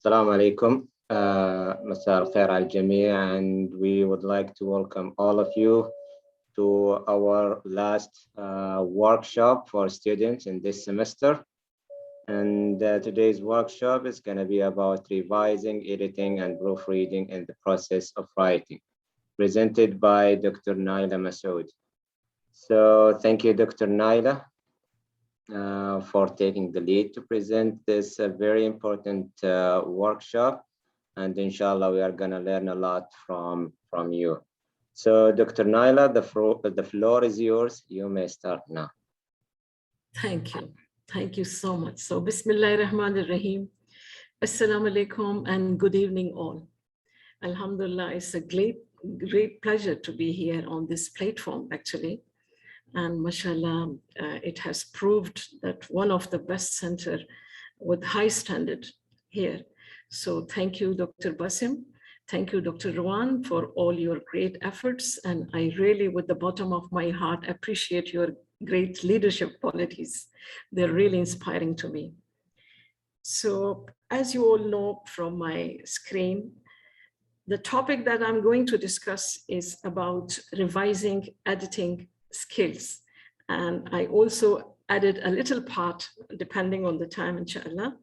Assalamu alaikum. Masar al-khair al-jamii, and we would like to welcome all of you to our last workshop for students in this semester. And today's workshop is going to be about revising, editing, and proofreading in the process of writing, presented by Dr. Naila Masoud. So thank you, Dr. Naila, for taking the lead to present this very important workshop. And inshallah, we are going to learn a lot from you. So Dr. Naila, the floor is yours. You may start now. Thank you. Thank you so much. So Bismillahirrahmanirrahim. Assalamu alaikum and good evening all. Alhamdulillah, it's a great pleasure to be here on this platform actually. And mashallah, it has proved that one of the best center with high standard here. So thank you, Dr. Basim. Thank you, Dr. Ruwan, for all your great efforts. And I really, with the bottom of my heart, appreciate your great leadership qualities. They're really inspiring to me. So as you all know from my screen, the topic that I'm going to discuss is about revising, editing skills. And I also added a little part, depending on the time, inshallah,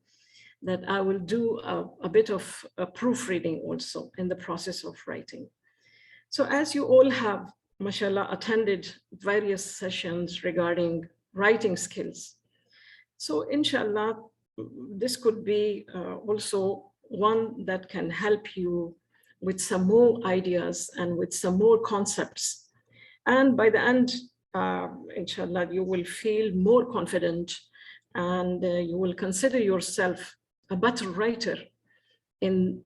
that I will do a bit of proofreading also in the process of writing. So as you all have, mashallah, attended various sessions regarding writing skills. So inshallah, this could be also one that can help you with some more ideas and with some more concepts. And by the end, inshallah, you will feel more confident and you will consider yourself a better writer with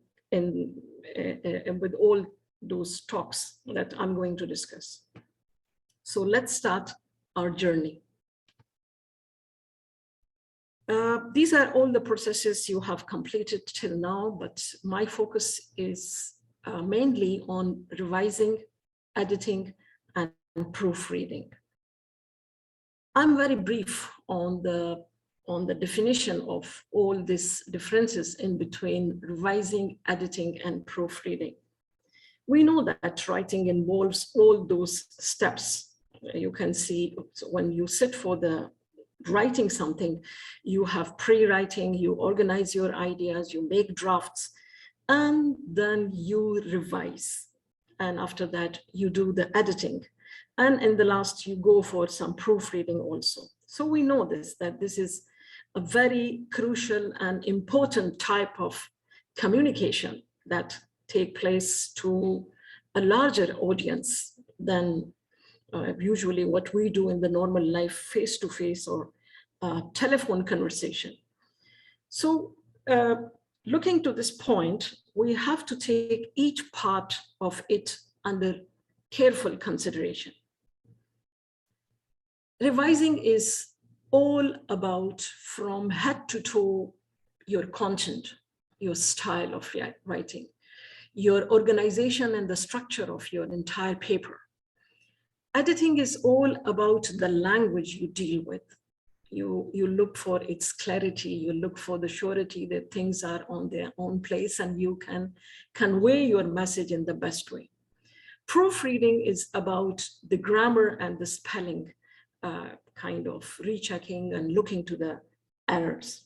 all those talks that I'm going to discuss. So let's start our journey. These are all the processes you have completed till now, but my focus is mainly on revising, editing, and proofreading. I'm very brief on the definition of all these differences in between revising, editing, and proofreading. We know that writing involves all those steps. You can see when you sit for the writing something, you have pre-writing, you organize your ideas, you make drafts, and then you revise. And after that, you do the editing. And in the last, you go for some proofreading also. So we know that this is a very crucial and important type of communication that take place to a larger audience than usually what we do in the normal life, face-to-face or telephone conversation. So looking to this point, we have to take each part of it under careful consideration. Revising is all about from head to toe your content, your style of writing, your organization and the structure of your entire paper. Editing is all about the language you deal with. You look for its clarity, you look for the surety that things are on their own place and you can convey your message in the best way. Proofreading is about the grammar and the spelling, kind of rechecking and looking to the errors.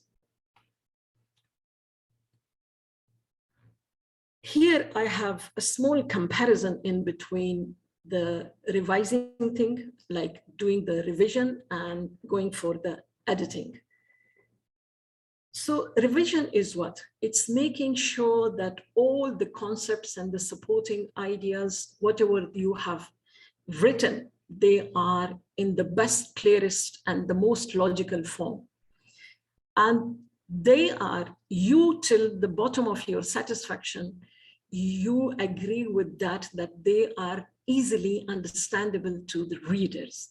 Here I have a small comparison in between the revising thing, like doing the revision and going for the editing. So revision is what? It's making sure that all the concepts and the supporting ideas, whatever you have written, they are in the best, clearest, and the most logical form. And they are, you till the bottom of your satisfaction, you agree with that they are easily understandable to the readers.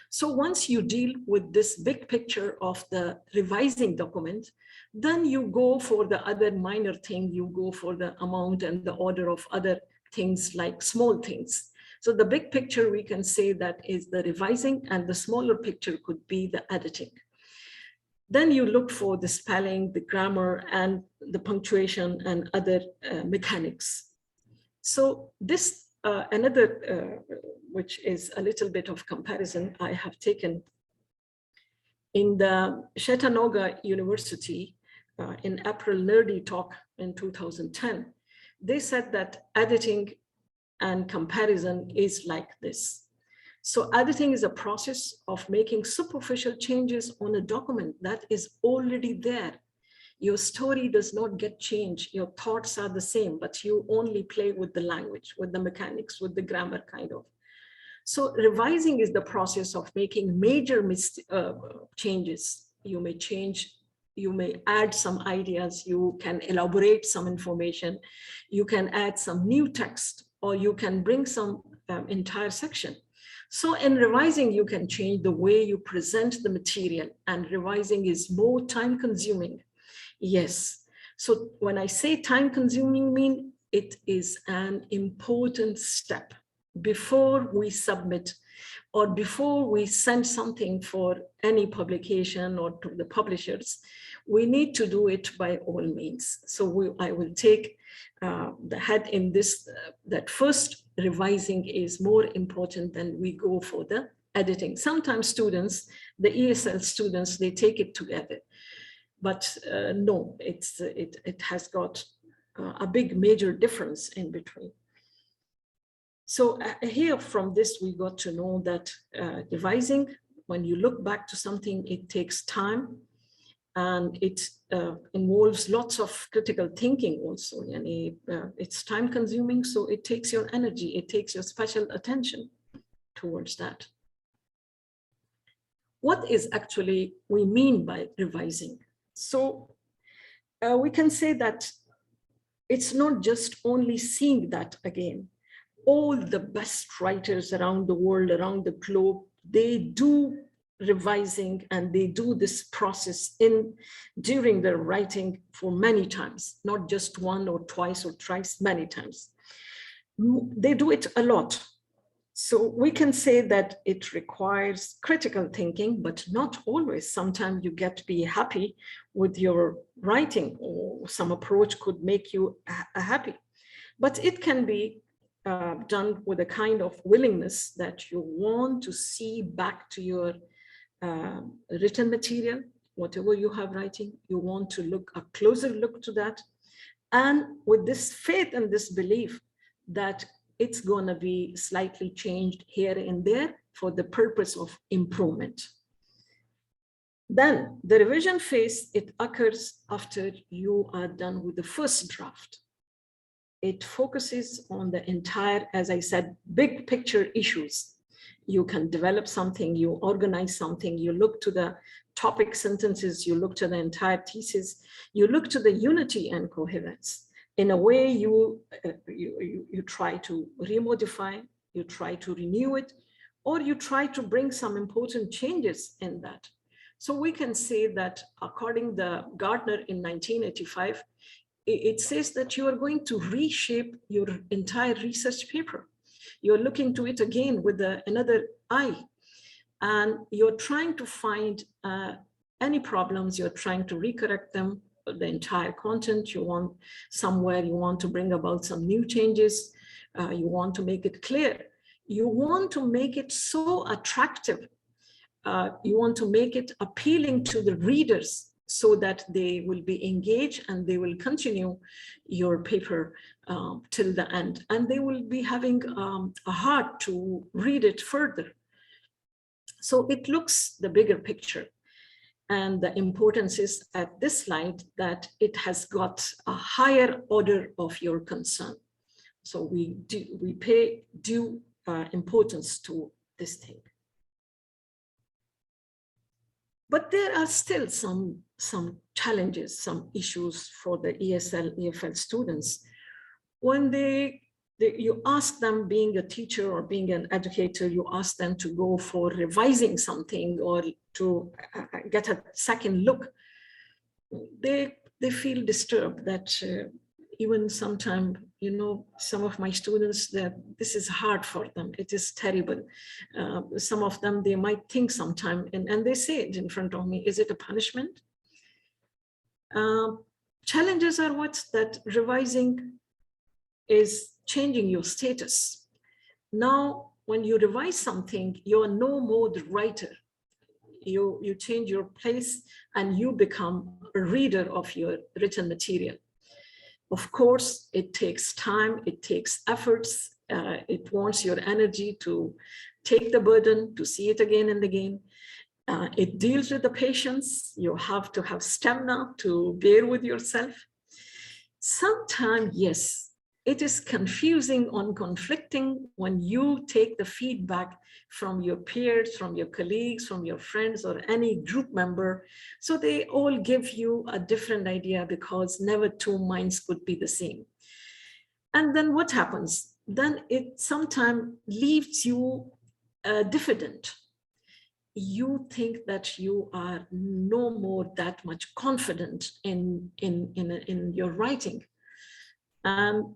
So once you deal with this big picture of the revising document, then you go for the other minor thing, you go for the amount and the order of other things like small things. So the big picture we can say that is the revising, and the smaller picture could be the editing. Then you look for the spelling, the grammar, and the punctuation and other mechanics. So this another, which is a little bit of comparison I have taken in the Chattanooga University in April Nerdy Talk in 2010. They said that editing and comparison is like this. So editing is a process of making superficial changes on a document that is already there. Your story does not get changed. Your thoughts are the same, but you only play with the language, with the mechanics, with the grammar kind of. So revising is the process of making major changes. You may change, you may add some ideas, you can elaborate some information, you can add some new text, or you can bring some entire section. So in revising, you can change the way you present the material, and revising is more time consuming. Yes. So when I say time consuming, mean it is an important step before we submit or before we send something for any publication or to the publishers. We need to do it by all means. So I will take the head in this, that first revising is more important than we go for the editing. Sometimes students, the ESL students, they take it together. But no, it has got a big major difference in between. So here from this, we got to know that revising, when you look back to something, it takes time, and it involves lots of critical thinking also. And it's time consuming, so it takes your energy, it takes your special attention towards that. What is actually we mean by revising? So we can say that it's not just only seeing that again. All the best writers around the world, around the globe, they do revising and they do this process during their writing for many times, not just one or twice or thrice, many times. They do it a lot. So we can say that it requires critical thinking, but not always. Sometimes you get to be happy with your writing, or some approach could make you happy. But it can be done with a kind of willingness that you want to see back to your written material, whatever you have writing, you want to look a closer look to that. And with this faith and this belief that it's going to be slightly changed here and there for the purpose of improvement. Then the revision phase, it occurs after you are done with the first draft. It focuses on the entire, as I said, big picture issues. You can develop something, you organize something, you look to the topic sentences, you look to the entire thesis, you look to the unity and coherence. In a way, you try to remodify, you try to renew it, or you try to bring some important changes in that. So we can say that according to Gardner in 1985, it says that you are going to reshape your entire research paper. You're looking to it again with another eye, and you're trying to find any problems, you're trying to recorrect them, the entire content, you want somewhere, you want to bring about some new changes, you want to make it clear, you want to make it so attractive, you want to make it appealing to the readers so that they will be engaged and they will continue your paper till the end, and they will be having a heart to read it further. So it looks the bigger picture. And the importance is at this slide that it has got a higher order of your concern. So we pay due importance to this thing. But there are still some challenges, some issues for the ESL, EFL students. When you ask them, being a teacher or being an educator, you ask them to go for revising something or to get a second look, they feel disturbed that even sometimes, some of my students, that this is hard for them. It is terrible. Some of them, they might think sometime, and they say it in front of me, is it a punishment? Challenges are what? That revising is changing your status. Now, when you revise something, you are no more the writer. You change your place and you become a reader of your written material. Of course, it takes time, it takes efforts, it wants your energy to take the burden, to see it again and again. It deals with the patience. You have to have stamina to bear with yourself. Sometimes, yes, it is confusing or conflicting when you take the feedback from your peers, from your colleagues, from your friends, or any group member. So they all give you a different idea, because never two minds could be the same. And then what happens? Then it sometimes leaves you diffident. You think that you are no more that much confident in your writing. And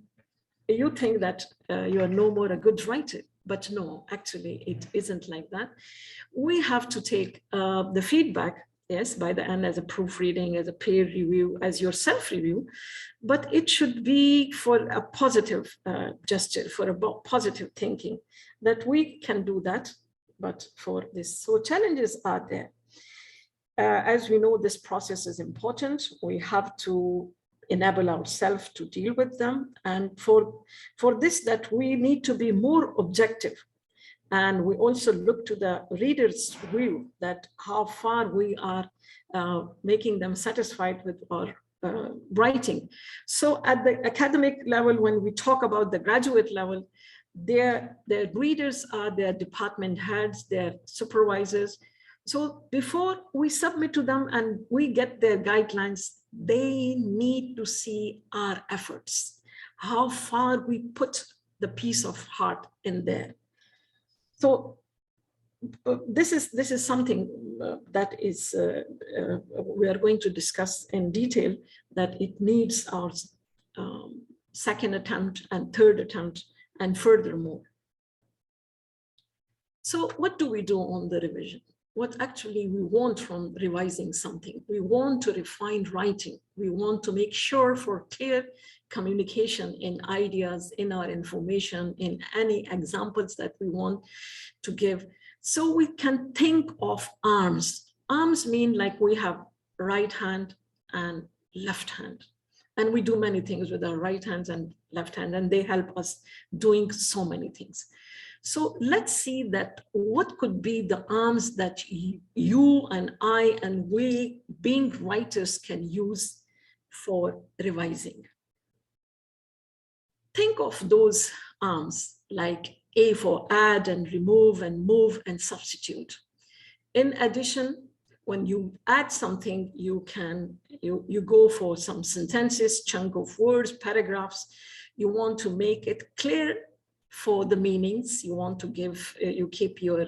you think that you are no more a good writer. But no, actually, it isn't like that. We have to take the feedback, yes, by the end, as a proofreading, as a peer review, as your self-review, but it should be for a positive gesture, for a positive thinking, that we can do that. But for this, so challenges are there. As we know, this process is important. We have to enable ourselves to deal with them. And for this, that we need to be more objective. And we also look to the reader's view, that how far we are making them satisfied with our writing. So at the academic level, when we talk about the graduate level, their readers are their department heads, their supervisors. So before we submit to them and we get their guidelines, they need to see our efforts, how far we put the piece of heart in there. So this is something that is we are going to discuss in detail, that it needs our second attempt and third attempt and furthermore. So what do we do on the revision? What actually we want from revising something? We want to refine writing. We want to make sure for clear communication in ideas, in our information, in any examples that we want to give. So we can think of arms. Arms mean like we have right hand and left hand. And we do many things with our right hands and left hand, and they help us doing so many things. So let's see that what could be the arms that you and I and we, being writers, can use for revising. Think of those arms like A for add and remove and move and substitute. In addition, when you add something, you go for some sentences, chunk of words, paragraphs. You want to make it clear for the meanings. You want to give, you keep your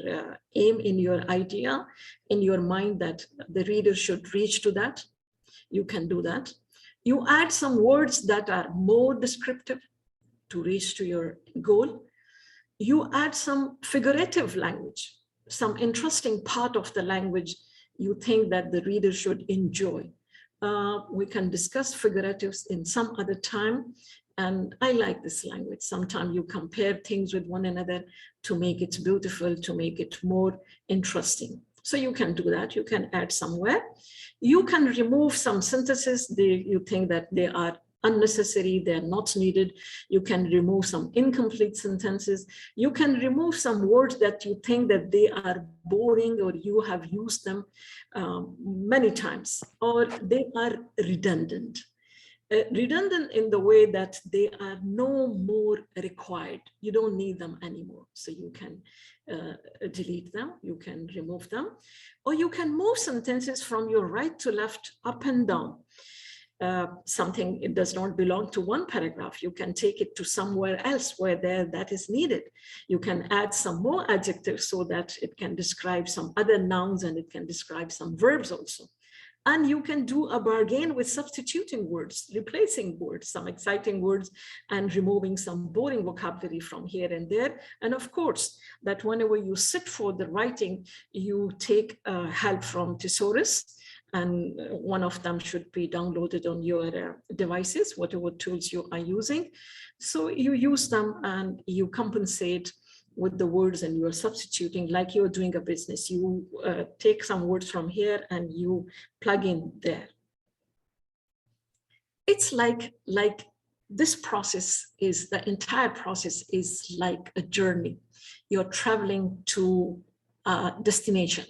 aim in your idea, in your mind, that the reader should reach to that. You can do that. You add some words that are more descriptive to reach to your goal. You add some figurative language, some interesting part of the language you think that the reader should enjoy. We can discuss figuratives in some other time. And I like this language. Sometimes you compare things with one another to make it beautiful, to make it more interesting. So you can do that. You can add somewhere. You can remove some sentences you think that they are unnecessary, they're not needed. You can remove some incomplete sentences. You can remove some words that you think that they are boring, or you have used them many times, or they are redundant. Redundant in the way that they are no more required. You don't need them anymore. So you can delete them, you can remove them, or you can move sentences from your right to left, up and down. Something, it does not belong to one paragraph, you can take it to somewhere else where that is needed. You can add some more adjectives so that it can describe some other nouns, and it can describe some verbs also. And you can do a bargain with substituting words, replacing words, some exciting words, and removing some boring vocabulary from here and there. And of course, that whenever you sit for the writing, you take help from thesaurus, and one of them should be downloaded on your devices, whatever tools you are using. So you use them and you compensate with the words, and you're substituting like you're doing a business. You take some words from here and you plug in there. It's like this process is, the entire process is like a journey. You're traveling to a destination.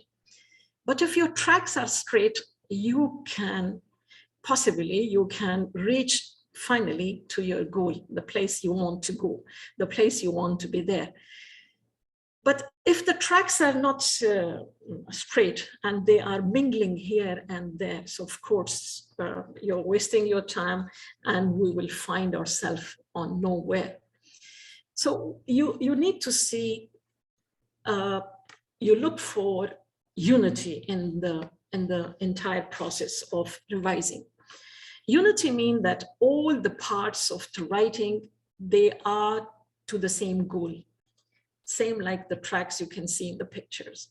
But if your tracks are straight, you can reach finally to your goal, the place you want to go, the place you want to be there. But if the tracks are not straight and they are mingling here and there, so of course you're wasting your time and we will find ourselves on nowhere. So you need to see, you look for unity in the entire process of revising. Unity means that all the parts of the writing, they are to the same goal. Same like the tracks you can see in the pictures.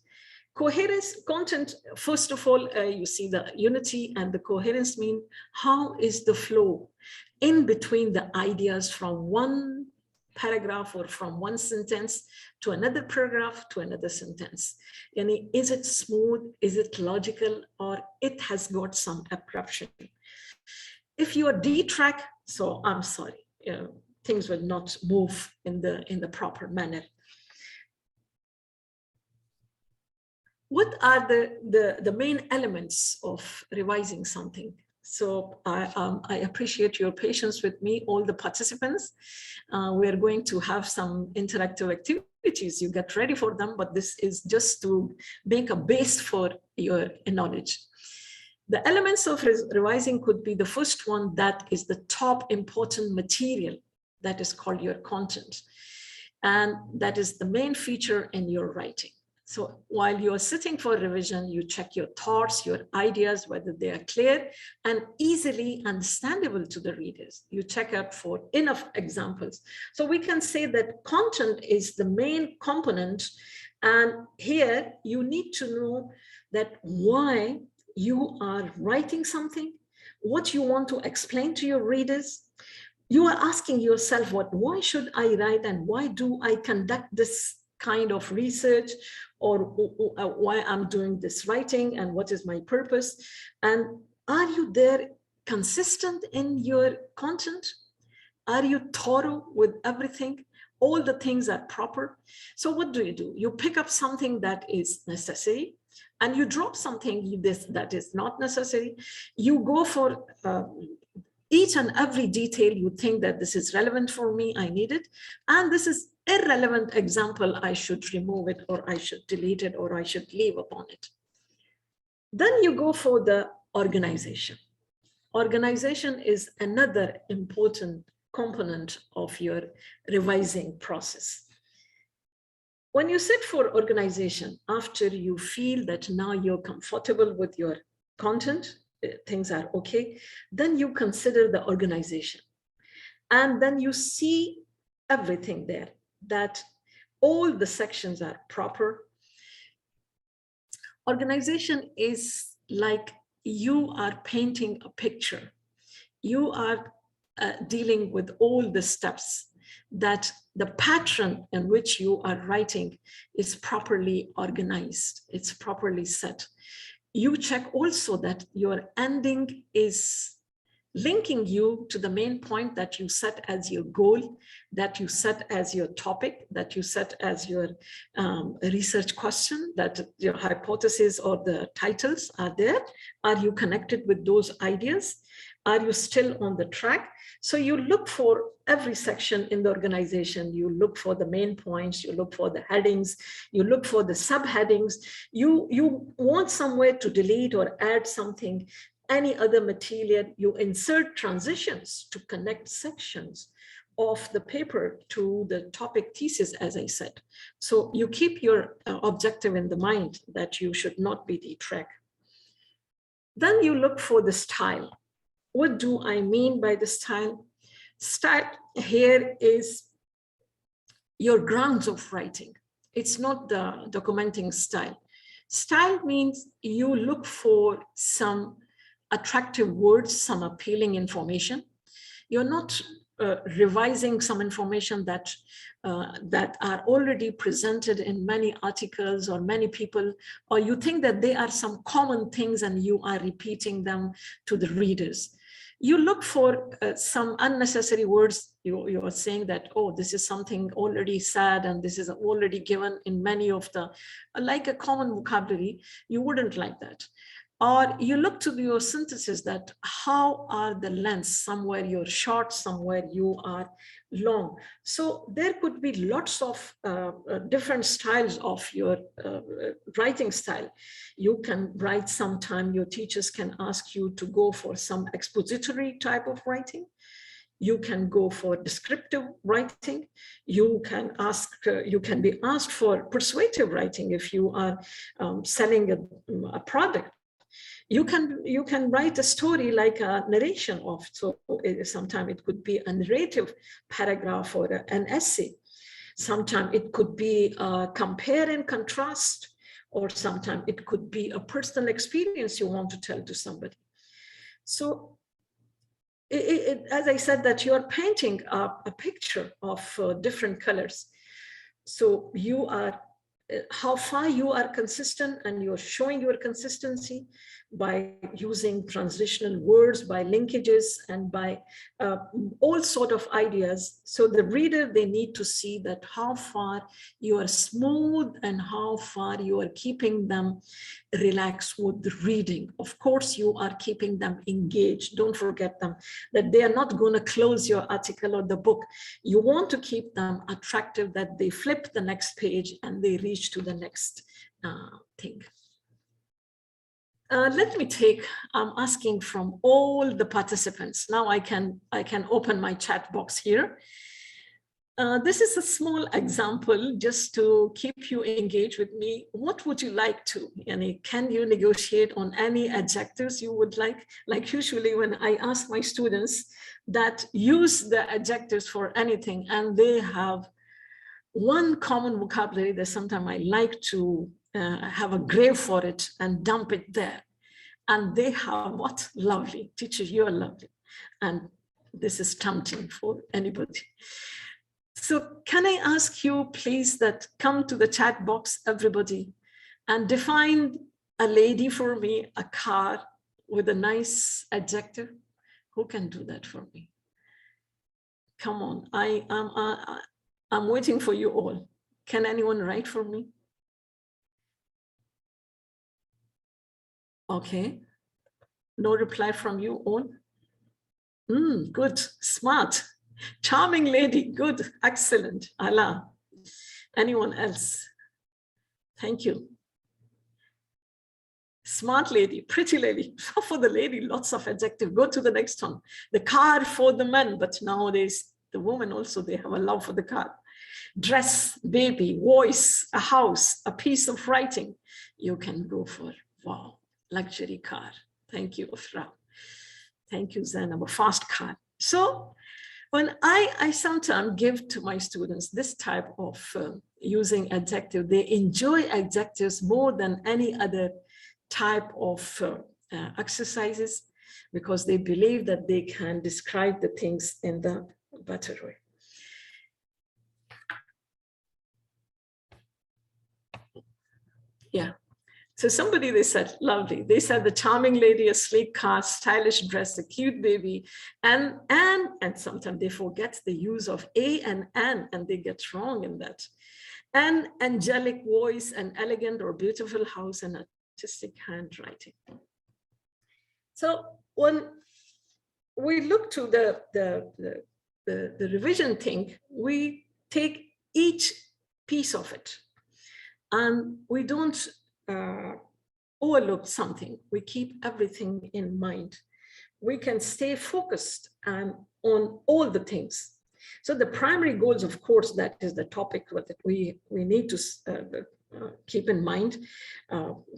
Coherence, content, first of all, you see the unity, and the coherence mean how is the flow in between the ideas from one paragraph or from one sentence to another paragraph to another sentence. Yani, is it smooth, is it logical, or it has got some abruption? If you are D-track, so I'm sorry, things will not move in the proper manner. What are the main elements of revising something? So I appreciate your patience with me, all the participants. We're going to have some interactive activities. You get ready for them, but this is just to make a base for your knowledge. The elements of revising could be the first one, that is the top important material, that is called your content. And that is the main feature in your writing. So while you're sitting for revision, you check your thoughts, your ideas, whether they are clear and easily understandable to the readers. You check out for enough examples. So we can say that content is the main component. And here you need to know that why you are writing something, what you want to explain to your readers. You are asking yourself, why should I write, and why do I conduct this kind of research, or why I'm doing this writing, and what is my purpose? And are you there consistent in your content? Are you thorough with everything? All the things are proper. So what do? You pick up something that is necessary, and you drop something that is not necessary. You go for each and every detail you think that this is relevant for me, I need it, and this is irrelevant example, I should remove it, or I should delete it, or I should leave upon it. Then you go for the organization. Organization is another important component of your revising process. When you sit for organization, after you feel that now you're comfortable with your content, things are okay, then you consider the organization. And then you see everything there, that all the sections are proper. Organization is like you are painting a picture. You are dealing with all the steps, that the pattern in which you are writing is properly organized, it's properly set. You check also that your ending is linking you to the main point that you set as your goal, that you set as your topic, that you set as your research question, that your hypothesis or the titles are there. Are you connected with those ideas? Are you still on the track? So you look for every section in the organization. You look for the main points, you look for the headings, you look for the subheadings. You want somewhere to delete or add something, any other material. You insert transitions to connect sections of the paper to the topic thesis, as I said. So you keep your objective in the mind, that you should not be detract. Then you look for the style. What do I mean by the style? Style here is your grounds of writing. It's not the documenting style. Style means you look for some attractive words, some appealing information. You're not revising some information that are already presented in many articles or many people, or you think that they are some common things and you are repeating them to the readers. You look for some unnecessary words. You are saying that, oh, this is something already said and this is already given in many of the, like a common vocabulary. You wouldn't like that. Or you look to your synthesis, that how are the lengths? Somewhere you're short, somewhere you are long. So there could be lots of different styles of your writing style. You can write sometime, your teachers can ask you to go for some expository type of writing. You can go for descriptive writing. You can be asked for persuasive writing if you are selling a product. You can write a story like a narration of, so sometimes it could be a narrative paragraph or an essay. Sometimes it could be a compare and contrast, or sometimes it could be a personal experience you want to tell to somebody. So as I said, that you're painting a picture of different colors. So you are, how far you are consistent, and you're showing your consistency by using transitional words, by linkages, and by all sort of ideas. So the reader, they need to see that how far you are smooth and how far you are keeping them relaxed with the reading. Of course, you are keeping them engaged. Don't forget them, that they are not going to close your article or the book. You want to keep them attractive, that they flip the next page and they reach to the next thing. Let me take, I'm asking from all the participants. Now I can open my chat box here. This is a small example just to keep you engaged with me. What would you like to? Can you negotiate on any adjectives you would like? Like usually when I ask my students that use the adjectives for anything and they have one common vocabulary that sometimes I like to have a grave for it and dump it there. And they have what? Lovely. Teacher, you're lovely. And this is tempting for anybody. So can I ask you, please, that come to the chat box, everybody, and define a lady for me, a car with a nice adjective? Who can do that for me? Come on, I'm waiting for you all. Can anyone write for me? Okay, no reply from you all. Good, smart, charming lady, good, excellent, Allah. Anyone else? Thank you. Smart lady, pretty lady. For the lady, lots of adjective. Go to the next one. The car for the men, but nowadays the women also, they have a love for the car. Dress, baby, voice, a house, a piece of writing. You can go for, wow, luxury car. Thank you, Afra. Thank you, Zainab, a fast car. So when I sometimes give to my students this type of using adjective, they enjoy adjectives more than any other type of exercises, because they believe that they can describe the things in the better way. Yeah. So somebody, they said, lovely. They said the charming lady, a sleek car, stylish dress, a cute baby, and sometimes they forget the use of a and an, and they get wrong in that. An angelic voice, an elegant or beautiful house, and artistic handwriting. So when we look to the revision thing, we take each piece of it, and we don't overlook something. We keep everything in mind. We can stay focused on all the things. So the primary goals, of course, that is the topic that we need to keep in mind.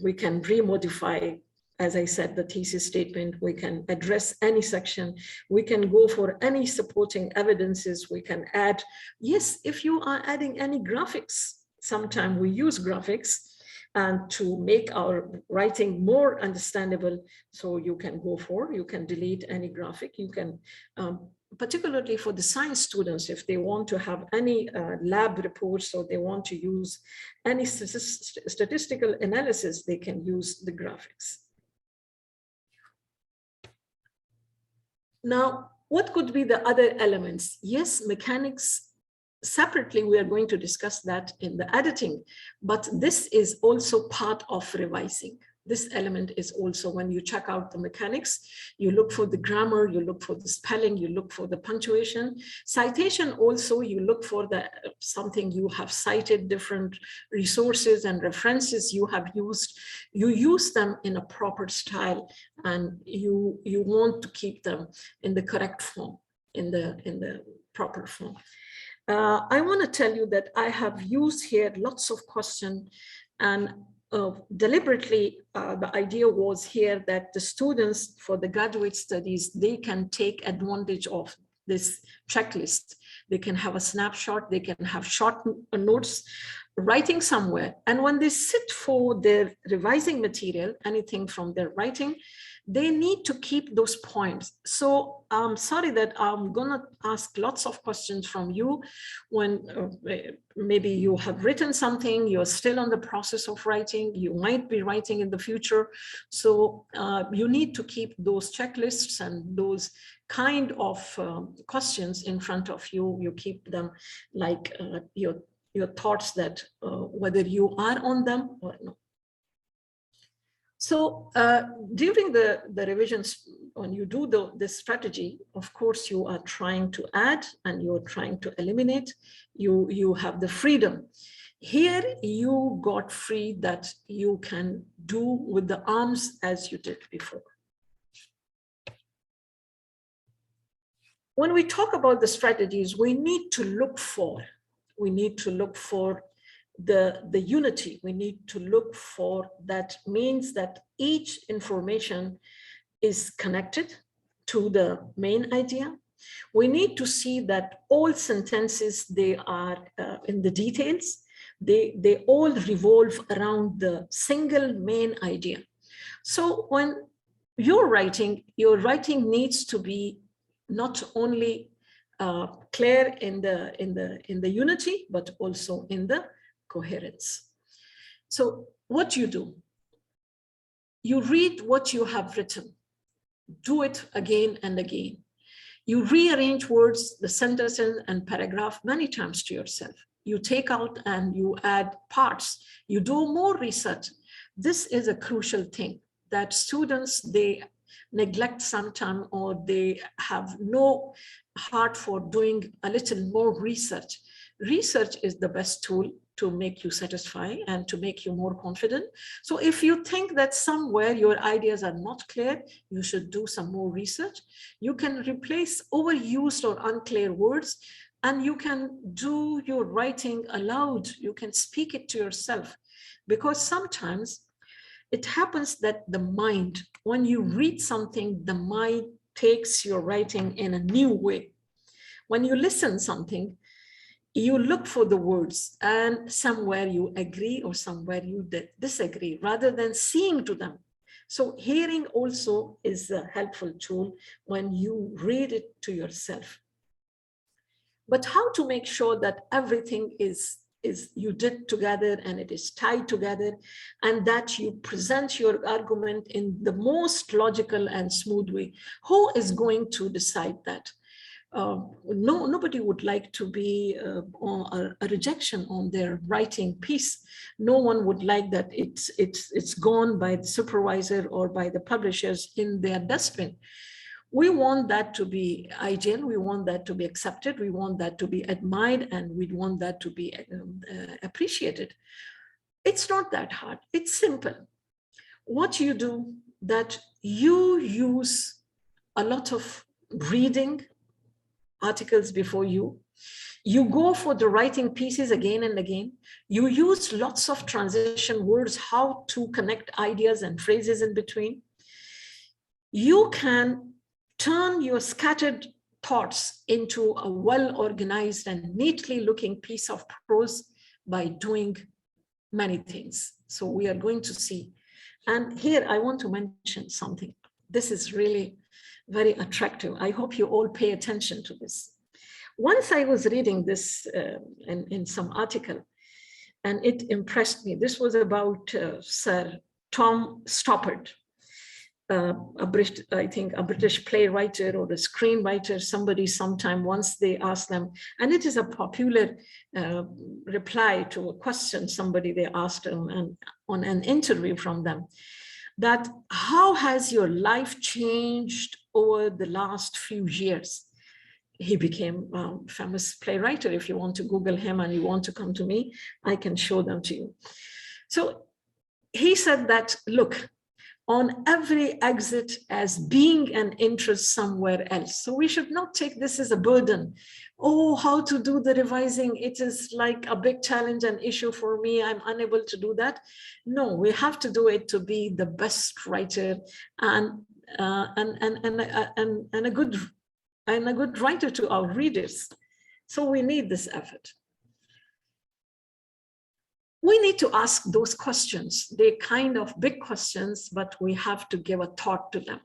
We can remodify as I said, the thesis statement, we can address any section, we can go for any supporting evidences, we can add, yes, if you are adding any graphics, sometimes we use graphics and to make our writing more understandable. So you can go for, you can delete any graphic, you can, particularly for the science students, if they want to have any lab reports or they want to use any statistical analysis, they can use the graphics. Now, what could be the other elements? Yes, mechanics, separately, we are going to discuss that in the editing, but this is also part of revising. This element is also, when you check out the mechanics, you look for the grammar, you look for the spelling, you look for the punctuation. Citation also, you look for the something you have cited, different resources and references you have used. You use them in a proper style, and you want to keep them in the correct form, in the proper form. I want to tell you that I have used here lots of questions, and deliberately, the idea was here that the students for the graduate studies, they can take advantage of this checklist. They can have a snapshot, they can have short notes, writing somewhere. And when they sit for their revising material, anything from their writing, they need to keep those points. So I'm sorry that I'm gonna ask lots of questions from you when maybe you have written something, you're still on the process of writing, you might be writing in the future. So you need to keep those checklists and those kind of questions in front of you. You keep them like your thoughts that whether you are on them or not. So during the revisions, when you do this strategy, of course, you are trying to add and you're trying to eliminate. You have the freedom. Here, you got free that you can do with the arms as you did before. When we talk about the strategies, we need to look for the unity. We need to look for, that means that each information is connected to the main idea. We need to see that all sentences, they are in the details. They all revolve around the single main idea. So when you're writing, your writing needs to be not only clear in the unity, but also in the coherence. So what you do, you read what you have written, do it again and again. You rearrange words, the sentences and paragraph many times to yourself. You take out and you add parts. You do more research. This is a crucial thing that students, they neglect sometimes, or they have no heart for doing a little more research. Research is the best tool to make you satisfied and to make you more confident. So if you think that somewhere your ideas are not clear, you should do some more research. You can replace overused or unclear words, and you can do your writing aloud. You can speak it to yourself, because sometimes it happens that the mind, when you read something, the mind takes your writing in a new way. When you listen something, you look for the words, and somewhere you agree or somewhere you disagree, rather than seeing to them. So hearing also is a helpful tool when you read it to yourself. But how to make sure that everything is you did together and it is tied together, and that you present your argument in the most logical and smooth way? Who is going to decide that? Nobody would like to be a rejection on their writing piece. No one would like that it's gone by the supervisor or by the publishers in their dustbin. We want that to be ideal. We want that to be accepted. We want that to be admired, and we want that to be appreciated. It's not that hard. It's simple. What you do, that you use a lot of reading articles before you. You go for the writing pieces again and again. You use lots of transition words, how to connect ideas and phrases in between. you can turn your scattered thoughts into a well-organized and neatly looking piece of prose by doing many things. So we are going to see. And here I want to mention something. This is really very attractive. I hope you all pay attention to this. Once I was reading this in some article, and it impressed me. This was about Sir Tom Stoppard, a British, I think, a British playwright or a screenwriter. Somebody sometime once they asked them, and it is a popular reply to a question somebody they asked on an interview from them, that how has your life changed over the last few years? He became a famous playwright. If you want to Google him and you want to come to me, I can show them to you. So he said that, look, on every exit as being an interest somewhere else. So we should not take this as a burden. Oh, how to do the revising? It is like a big challenge and issue for me. I'm unable to do that. No, we have to do it to be the best writer and a good writer to our readers. So we need this effort. We need to ask those questions. They're kind of big questions, but we have to give a thought to them.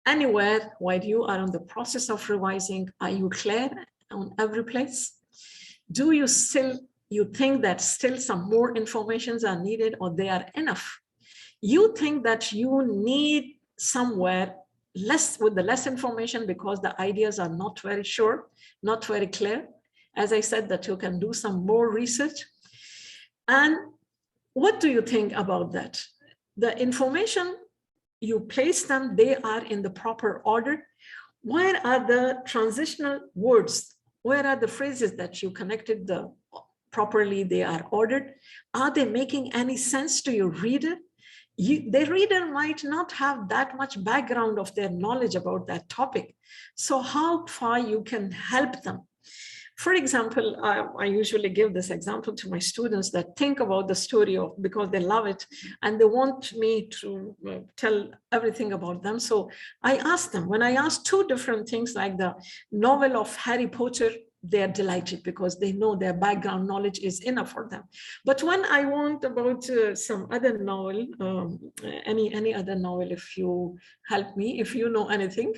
Anywhere while you are in the process of revising, are you clear on every place? Do you think that still some more informations are needed, or they are enough? You think that you need somewhere less information because the ideas are not very sure, not very clear. As I said, that you can do some more research. And what do you think about that? The information, you place them, they are in the proper order. Where are the transitional words? Where are the phrases that you connected properly? They are ordered. Are they making any sense to your reader? The reader might not have that much background of their knowledge about that topic. So how far you can help them? For example, I usually give this example to my students that think about the story because they love it and they want me to tell everything about them. So I ask them, when I ask two different things like the novel of Harry Potter, they're delighted because they know their background knowledge is enough for them. But when I want about some other novel, any other novel, if you help me, if you know anything,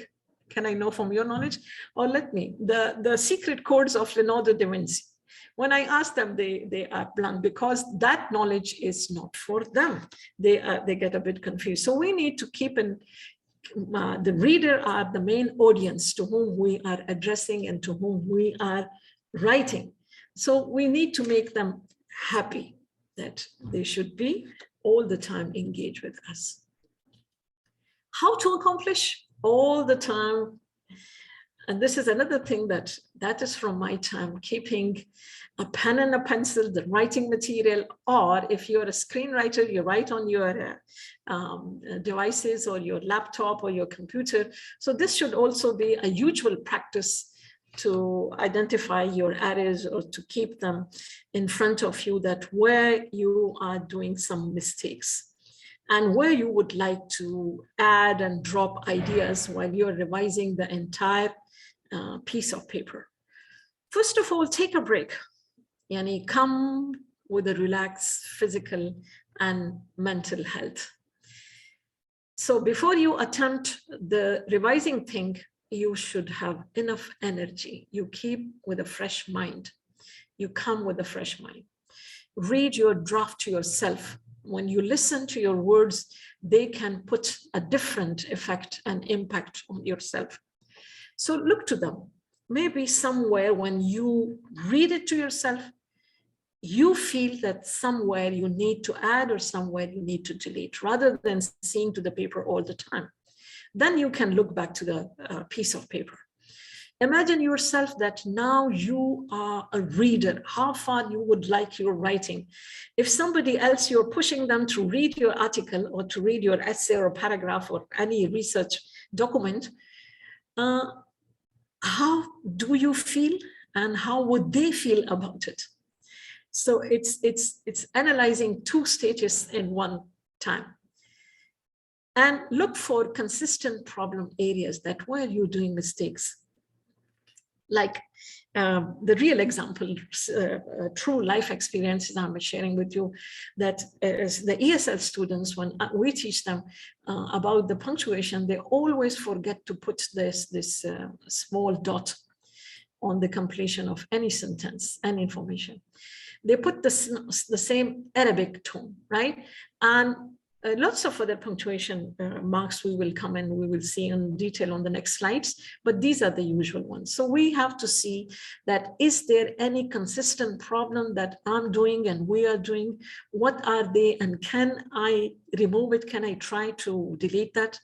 can I know from your knowledge? Or let me, the secret codes of Leonardo da Vinci. When I ask them, they are blunt because that knowledge is not for them. They get a bit confused. So we need to keep in the reader are the main audience to whom we are addressing and to whom we are writing. So we need to make them happy that they should be all the time engaged with us. How to accomplish? All the time. And this is another thing that is from my time, keeping a pen and a pencil, the writing material, or if you're a screenwriter, you write on your devices or your laptop or your computer. So this should also be a usual practice to identify your errors or to keep them in front of you, that where you are doing some mistakes and where you would like to add and drop ideas while you're revising the entire piece of paper. First of all, take a break. Yani come with a relaxed physical and mental health. So before you attempt the revising thing, you should have enough energy. You keep with a fresh mind. You come with a fresh mind. Read your draft to yourself. When you listen to your words, they can put a different effect and impact on yourself. So look to them. Maybe somewhere when you read it to yourself, you feel that somewhere you need to add or somewhere you need to delete, rather than seeing to the paper all the time. Then you can look back to the piece of paper. Imagine yourself that now you are a reader, how far you would like your writing. If somebody else, you're pushing them to read your article or to read your essay or paragraph or any research document, how do you feel and how would they feel about it? So it's analyzing two stages in one time. and look for consistent problem areas that where you're doing mistakes. Like the real example, true life experiences I'm sharing with you, that as the ESL students, when we teach them about the punctuation, they always forget to put this small dot on the completion of any sentence and information. They put the same Arabic tone, right? And lots of other punctuation marks we will come and we will see in detail on the next slides, but these are the usual ones. So we have to see that, is there any consistent problem that I'm doing and we are doing? What are they, and can I remove it? Can I try to delete that?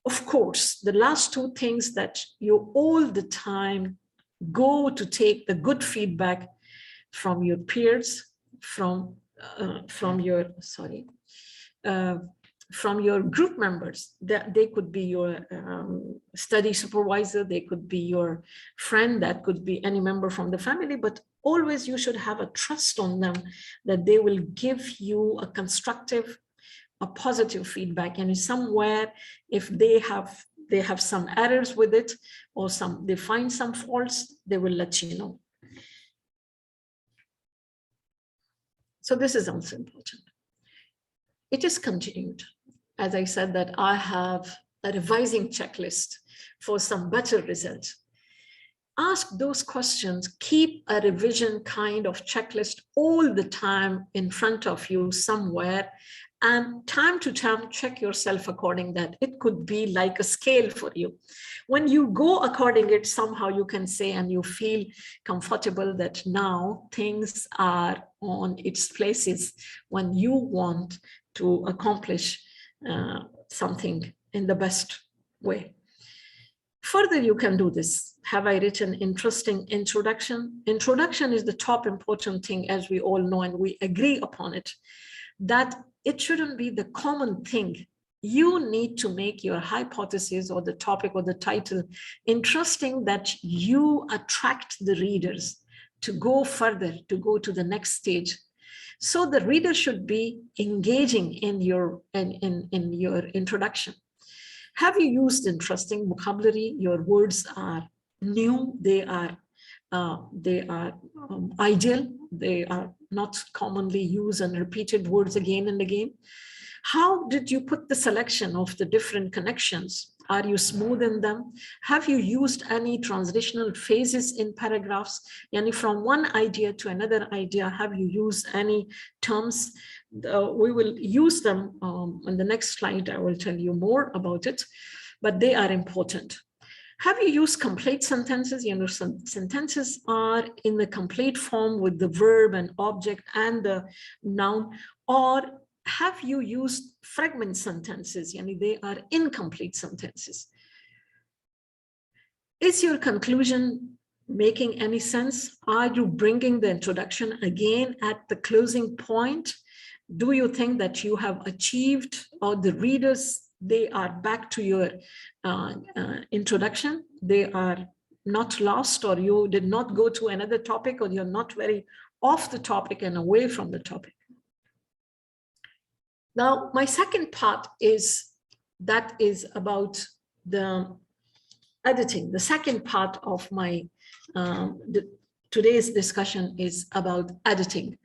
Of course, the last two things that you all the time go to take the good feedback from your peers, from your group members. That they could be your study supervisor, they could be your friend, that could be any member from the family, but always you should have a trust on them that they will give you a constructive, a positive feedback. And somewhere, if they have some errors with it, or they find some faults, they will let you know. So this is also important. It is continued. As I said, that I have a revising checklist for some better results. Ask those questions, keep a revision kind of checklist all the time in front of you somewhere, and time to time check yourself according that. It could be like a scale for you. When you go according it, somehow you can say, and you feel comfortable that now things are on its places when you want to accomplish something in the best way. Further, you can do this. Have I written interesting introduction? Introduction is the top important thing, as we all know, and we agree upon it, that it shouldn't be the common thing. You need to make your hypothesis or the topic or the title interesting, that you attract the readers to go further, to go to the next stage. So the reader should be engaging in your introduction. Have you used interesting vocabulary? Your words are new, they are ideal, they are not commonly used and repeated words again and again. How did you put the selection of the different connections? Are you smooth in them? Have you used any transitional phases in paragraphs? Yani from one idea to another idea, have you used any terms? We will use them on the next slide. I will tell you more about it, but they are important. Have you used complete sentences? You know, some sentences are in the complete form with the verb and object and the noun, or have you used fragment sentences? Yani they are incomplete sentences. Is your conclusion making any sense? Are you bringing the introduction again at the closing point? Do you think that you have achieved, or the readers, they are back to your introduction? They are not lost, or you did not go to another topic, or you're not very off the topic and away from the topic. Now, my second part is about the editing. The second part of my today's discussion is about editing.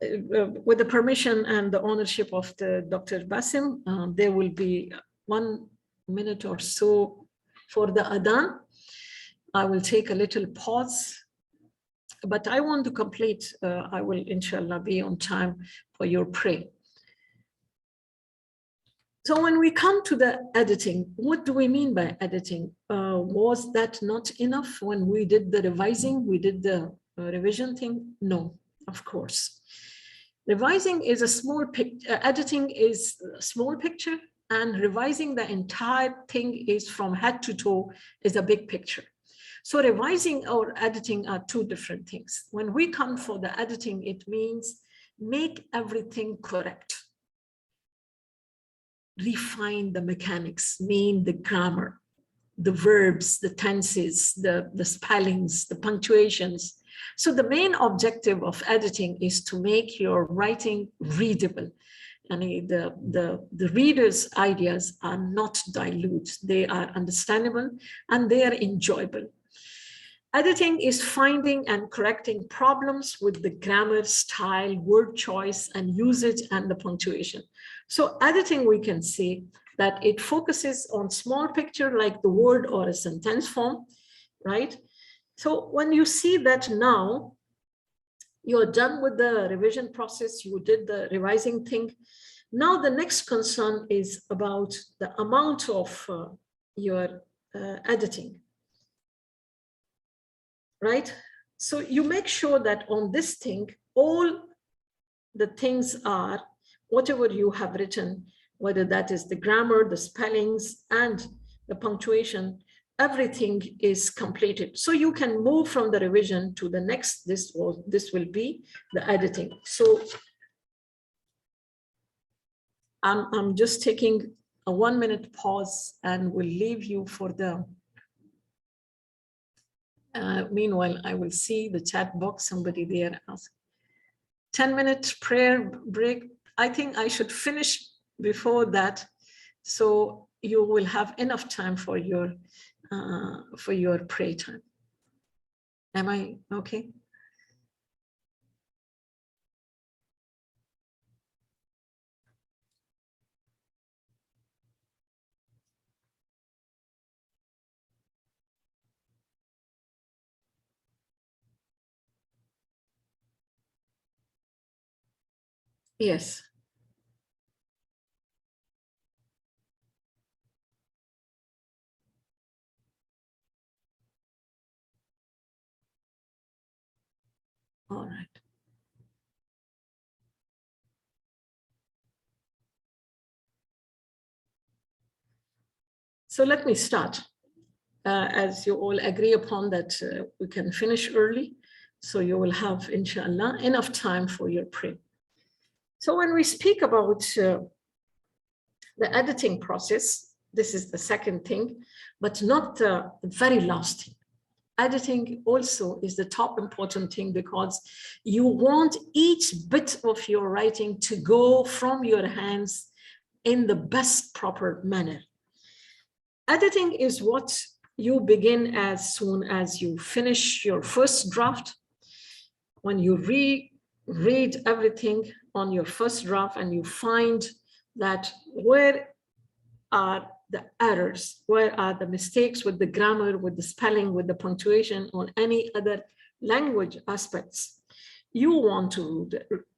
With the permission and the ownership of the Dr. Basim, there will be 1 minute or so for the adhan. I will take a little pause, but I want to complete, I will inshallah be on time for your prayer. So when we come to the editing, what do we mean by editing? Was that not enough when we did the revising, we did the revision thing? No, of course. Revising is a small picture, editing is a small picture, and revising the entire thing is from head to toe is a big picture. So revising or editing are two different things. When we come for the editing, it means make everything correct. Refine the mechanics, mean the grammar, the verbs, the tenses, the spellings, the punctuations. So the main objective of editing is to make your writing readable. the reader's ideas are not dilute. They are understandable and they are enjoyable. Editing is finding and correcting problems with the grammar, style, word choice, and usage and the punctuation. So editing, we can say that it focuses on small picture like the word or a sentence form, right? So when you see that now, you're done with the revision process, you did the revising thing. Now the next concern is about the amount of your editing, right? So you make sure that on this thing, all the things are whatever you have written, whether that is the grammar, the spellings, and the punctuation, everything is completed. So you can move from the revision to the next. This will be the editing. So I'm just taking a 1 minute pause and will leave you for the meanwhile, I will see the chat box, somebody there asked. 10-minute prayer break. I think I should finish before that, so you will have enough time for your prayer time. Am I okay? Yes. All right. So let me start. As you all agree upon that we can finish early, so you will have, inshallah, enough time for your prayer. So when we speak about the editing process, this is the second thing, but not the very last thing. Editing also is the top important thing, because you want each bit of your writing to go from your hands in the best proper manner. Editing is what you begin as soon as you finish your first draft. When you read everything on your first draft and you find that where are the errors, where are the mistakes with the grammar, with the spelling, with the punctuation, or any other language aspects, you want to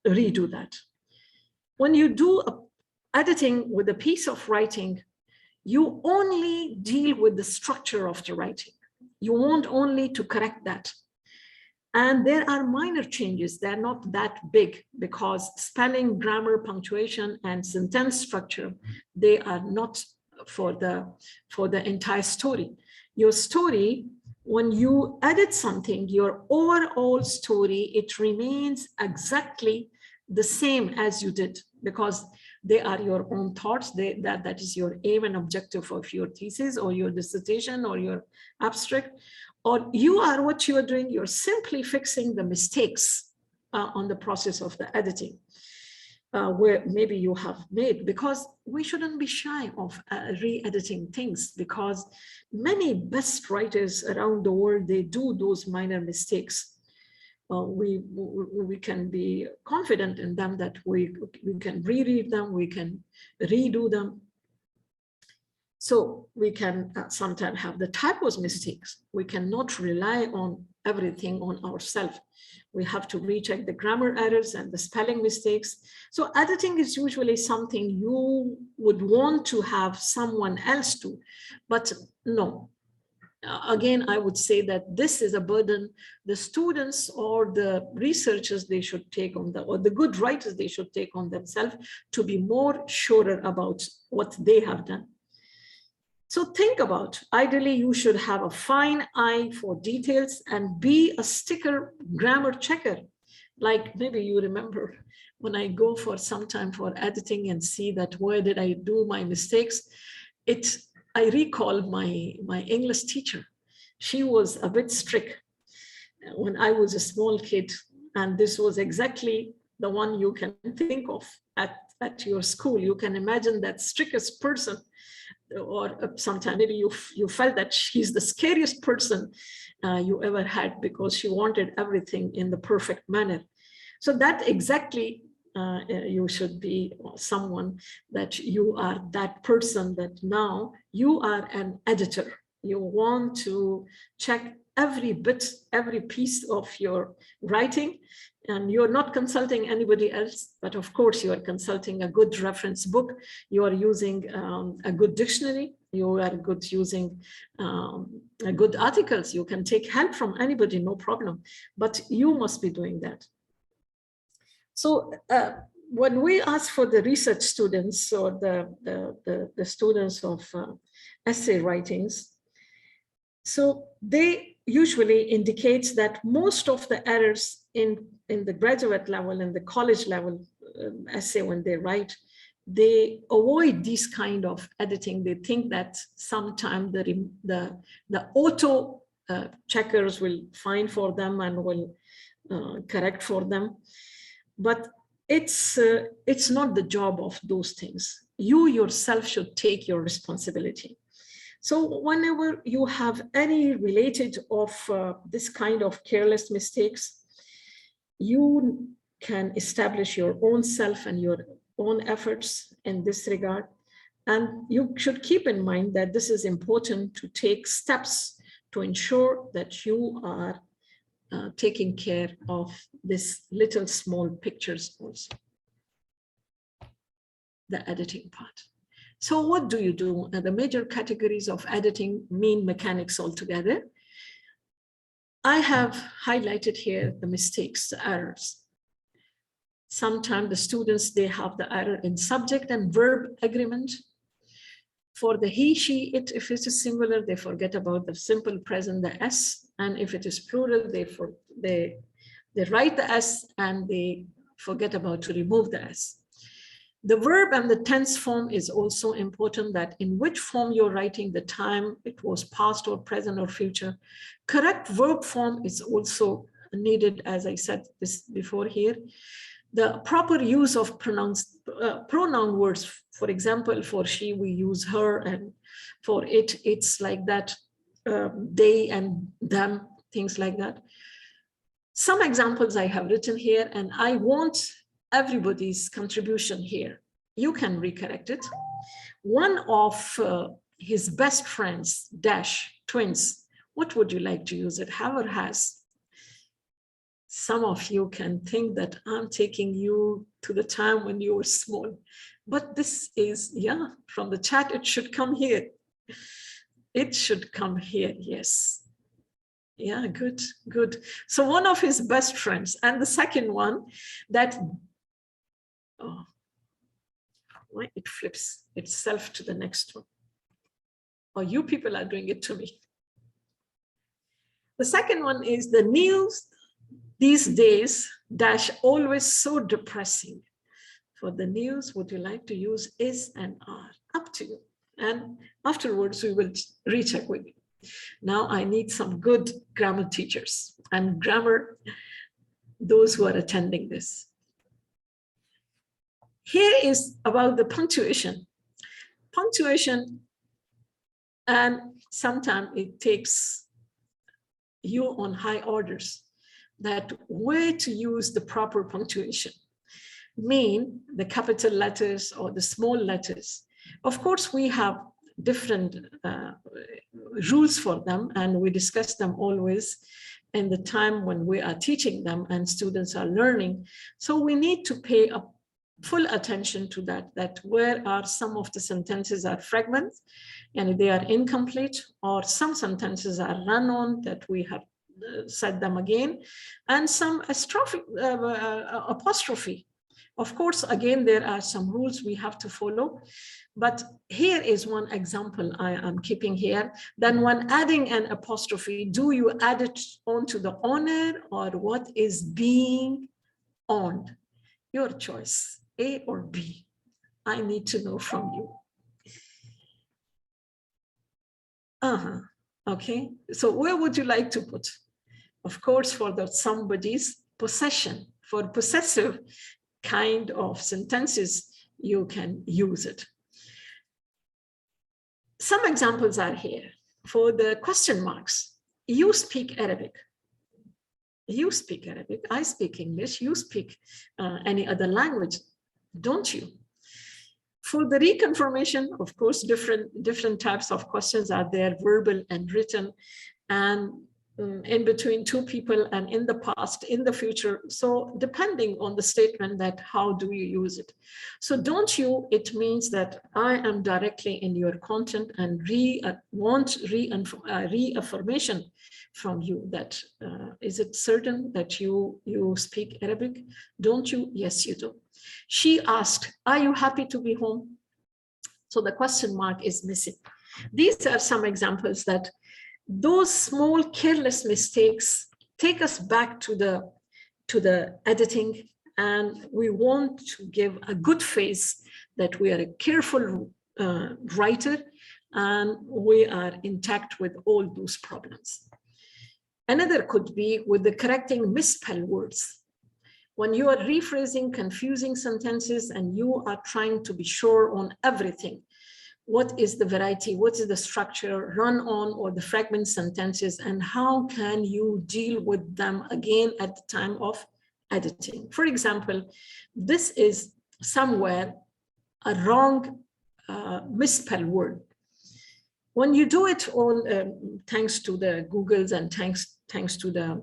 redo that. When you do editing with a piece of writing, you only deal with the structure of the writing. You want only to correct that. And there are minor changes. They're not that big, because spelling, grammar, punctuation, and sentence structure, they are not for the entire story. Your story, when you edit something, your overall story, it remains exactly the same as you did, because they are your own thoughts. That is your aim and objective of your thesis or your dissertation or your abstract. Or you are what you are doing, you're simply fixing the mistakes on the process of the editing, where maybe you have made, because we shouldn't be shy of re-editing things, because many best writers around the world, they do those minor mistakes. We can be confident in them that we can reread them, we can redo them. So we can sometimes have the typos mistakes. We cannot rely on everything on ourselves. We have to recheck the grammar errors and the spelling mistakes. So editing is usually something you would want to have someone else do, but no. Again, I would say that this is a burden the students or the researchers, they should take on or the good writers, they should take on themselves to be more surer about what they have done. So think about, ideally, you should have a fine eye for details and be a sticker grammar checker. Like maybe you remember when I go for some time for editing and see that where did I do my mistakes, I recall my English teacher. She was a bit strict when I was a small kid, and this was exactly the one you can think of at your school, you can imagine that strictest person, or sometimes maybe you felt that she's the scariest person you ever had because she wanted everything in the perfect manner. So that exactly you should be someone that you are that person that now you are an editor. You want to check every bit, every piece of your writing, and you're not consulting anybody else, but of course you are consulting a good reference book, you are using a good dictionary, you are good using good articles, you can take help from anybody, no problem, but you must be doing that. So when we ask for the research students or the students of essay writings, so they usually indicate that most of the errors in the graduate level and the college level essay when they write, they avoid this kind of editing. They think that sometime the auto checkers will find for them and will correct for them. But it's not the job of those things. You yourself should take your responsibility. So whenever you have any related of this kind of careless mistakes, you can establish your own self and your own efforts in this regard. And you should keep in mind that this is important to take steps to ensure that you are taking care of this little small pictures also, the editing part. So what do you do? The major categories of editing mean mechanics altogether. I have highlighted here the mistakes, the errors. Sometimes the students, they have the error in subject and verb agreement. For the he, she, it, if it is singular, they forget about the simple present, the S. And if it is plural, they write the S and they forget about to remove the S. The verb and the tense form is also important, that in which form you're writing, the time, it was past or present or future. Correct verb form is also needed, as I said this before here. The proper use of pronoun words. For example, for she, we use her, and for it, it's like that, they and them, things like that. Some examples I have written here, and I want everybody's contribution here. You can recorrect it. One of his best friends, dash, twins. What would you like to use it? Have or has? Some of you can think that I'm taking you to the time when you were small, but this is, yeah, from the chat, it should come here. It should come here, yes. Yeah, good, good. So one of his best friends, and the second one that, oh, why it flips itself to the next one. Oh, you people are doing it to me. The second one is the news these days, dash, always so depressing. For the news, would you like to use is and are? Up to you. And afterwards, we will recheck with you. Now I need some good grammar teachers and grammar, those who are attending this. Here is about the punctuation. Punctuation, and sometimes it takes you on high orders, that where to use the proper punctuation, mean the capital letters or the small letters. Of course, we have different rules for them, and we discuss them always in the time when we are teaching them and students are learning. So we need to pay a full attention to that where are some of the sentences are fragments and they are incomplete, or some sentences are run-on that we have said them again, and some apostrophe. Of course, again, there are some rules we have to follow, but here is one example I am keeping here. Then when adding an apostrophe, do you add it onto the owner or what is being owned? Your choice, A or B. I need to know from you. Okay, so where would you like to put? Of course, for the somebody's possession, for possessive kind of sentences, you can use it. Some examples are here. For the question marks, you speak Arabic. You speak Arabic, I speak English, you speak any other language, don't you? For the reconfirmation, of course, different types of questions are there, verbal and written, and in between two people, and in the past, in the future. So depending on the statement, that how do you use it? So don't you, it means that I am directly in your content and want reaffirmation from you that is it certain that you speak Arabic? Don't you? Yes, you do. She asked, are you happy to be home? So the question mark is missing. These are some examples that those small careless mistakes take us back to the editing, and we want to give a good face that we are a careful writer and we are intact with all those problems. Another could be with the correcting misspelled words. When you are rephrasing confusing sentences and you are trying to be sure on everything, what is the variety, what is the structure, run-on or the fragment sentences, and how can you deal with them again at the time of editing? For example, this is somewhere a wrong misspelled word. When you do it on, thanks to the Googles and thanks to the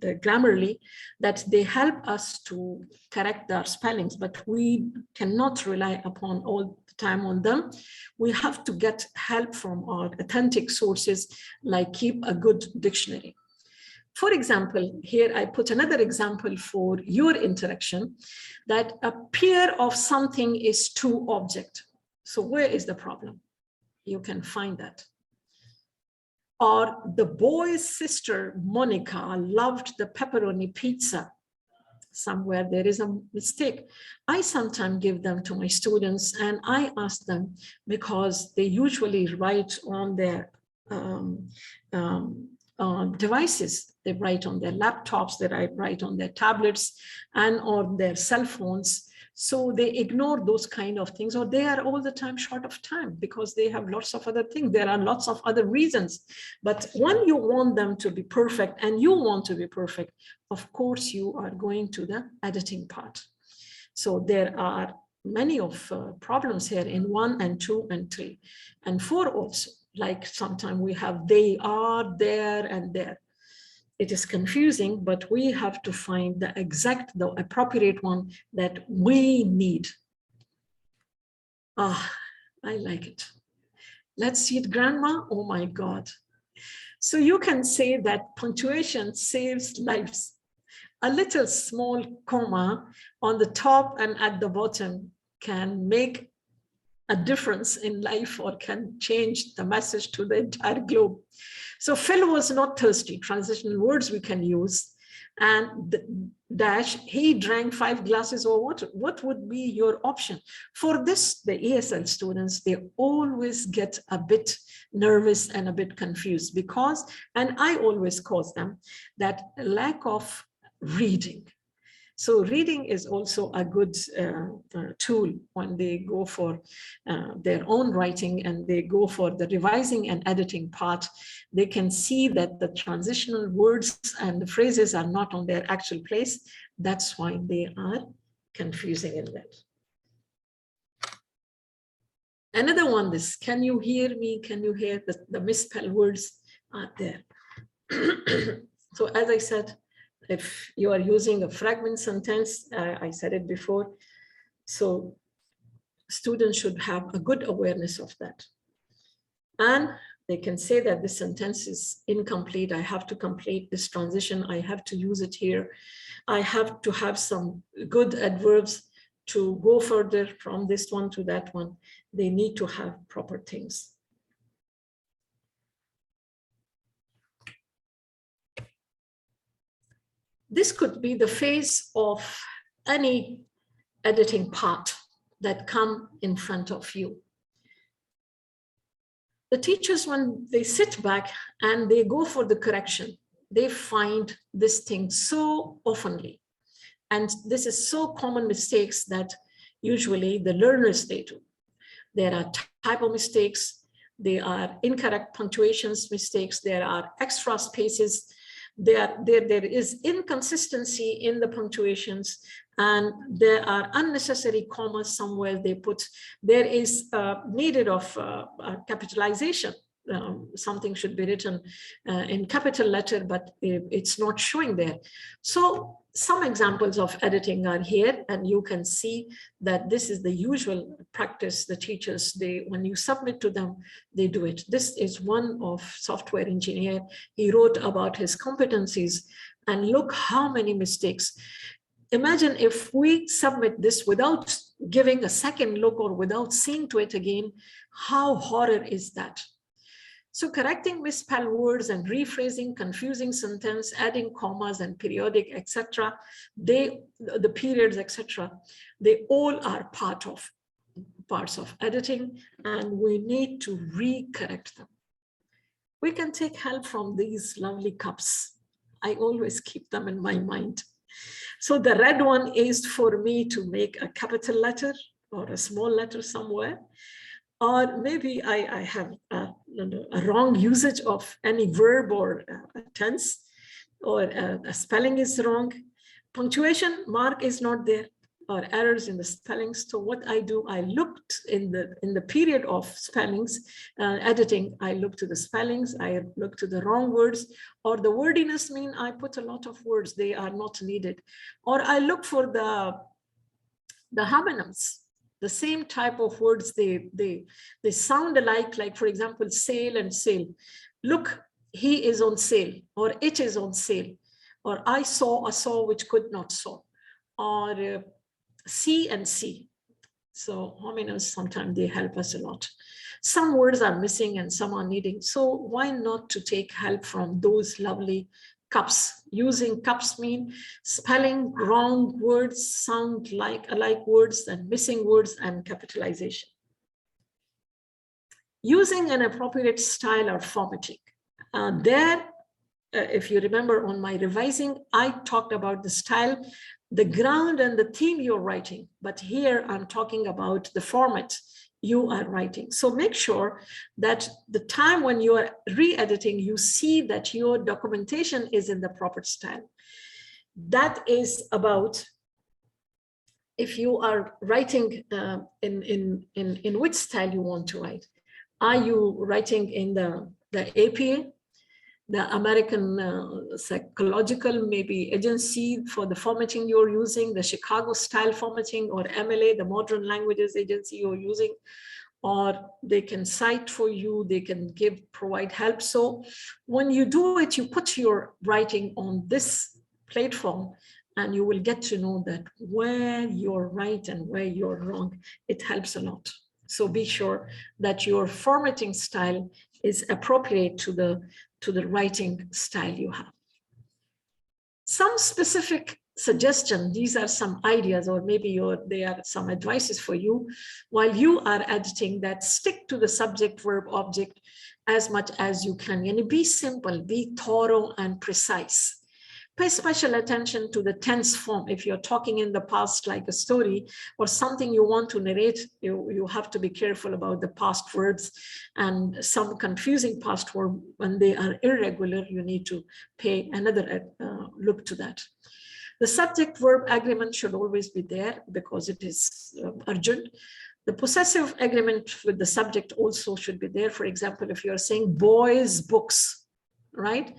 Grammarly, that they help us to correct our spellings, but we cannot rely upon all the time on them. We have to get help from our authentic sources, like keep a good dictionary. For example, here I put another example for your interaction, that a pair of something is two object. So where is the problem? You can find that. Or the boy's sister, Monica, loved the pepperoni pizza. Somewhere there is a mistake. I sometimes give them to my students and I ask them, because they usually write on their devices. They write on their laptops, they write on their tablets and on their cell phones. So they ignore those kind of things, or they are all the time short of time because they have lots of other things. There are lots of other reasons. But when you want them to be perfect and you want to be perfect, of course, you are going to the editing part. So there are many of problems here in 1 and 2 and 3 and 4 also. Like sometimes we have they are, there, and there. It is confusing, but we have to find the exact, the appropriate one that we need. Ah, I like it. Let's see it, Grandma. Oh my God. So you can say that punctuation saves lives. A little small comma on the top and at the bottom can make a difference in life or can change the message to the entire globe. So Phil was not thirsty, transitional words we can use. And dash, he drank 5 glasses of water. What would be your option? For this, the ESL students, they always get a bit nervous and a bit confused because, and I always cause them, that lack of reading. So reading is also a good tool when they go for their own writing and they go for the revising and editing part. They can see that the transitional words and the phrases are not on their actual place. That's why they are confusing in that. Another one, this, can you hear me? Can you hear the misspelled words are there? So as I said, if you are using a fragment sentence, I said it before, so students should have a good awareness of that. And they can say that this sentence is incomplete. I have to complete this transition. I have to use it here. I have to have some good adverbs to go further from this one to that one. They need to have proper things. This could be the phase of any editing part that come in front of you. The teachers, when they sit back and they go for the correction, they find this thing so oftenly. And this is so common mistakes that Usually the learners, they do. There are typo mistakes, there are incorrect punctuations mistakes, there are extra spaces, there is inconsistency in the punctuations, and there are unnecessary commas somewhere they put. There is needed of capitalization. Something should be written in capital letter, but it's not showing there. So some examples of editing are here, and you can see that this is the usual practice. The teachers, when you submit to them, they do it. This is one of software engineer. He wrote about his competencies, and look how many mistakes. Imagine if we submit this without giving a second look or without seeing to it again, how horror is that? So correcting misspelled words and rephrasing confusing sentence, adding commas and periodic, etc., the periods, etc., they all are parts of editing, and we need to recorrect them. We can take help from these lovely cups. I always keep them in my mind. So the red one is for me to make a capital letter or a small letter somewhere. Or maybe I have a wrong usage of any verb or a tense, or a spelling is wrong. Punctuation mark is not there, or errors in the spellings. So what I do, I looked in the period of spellings, editing, I look to the spellings, I look to the wrong words, or the wordiness mean I put a lot of words, they are not needed. Or I look for the homonyms. The same type of words, they sound alike, like for example, sale and sale. Look, he is on sale, or it is on sale, or I saw a saw which could not saw, or see and see. So homonyms, sometimes they help us a lot. Some words are missing and some are needing. So why not to take help from those lovely cups? Using cups mean spelling wrong words, sound like alike words, and missing words, and capitalization. Using an appropriate style or formatting. If you remember on my revising, I talked about the style, the ground and the theme you're writing, but here I'm talking about the format you are writing. So make sure that the time when you are re-editing, you see that your documentation is in the proper style. That is about if you are writing in which style you want to write. Are you writing in the APA, the American Psychological maybe agency for the formatting you're using, the Chicago style formatting, or MLA, the Modern Languages Agency you're using, or they can cite for you, they can provide help. So when you do it, you put your writing on this platform, and you will get to know that where you're right and where you're wrong. It helps a lot. So be sure that your formatting style is appropriate to the writing style you have. Some specific suggestion, these are some ideas, or maybe they are some advices for you while you are editing, that stick to the subject, verb, object as much as you can. And be simple, be thorough and precise. Pay special attention to the tense form. If you're talking in the past, like a story or something you want to narrate, you have to be careful about the past verbs and some confusing past verb. When they are irregular, you need to pay another look to that. The subject verb agreement should always be there because it is urgent. The possessive agreement with the subject also should be there. For example, if you're saying boys' books, right?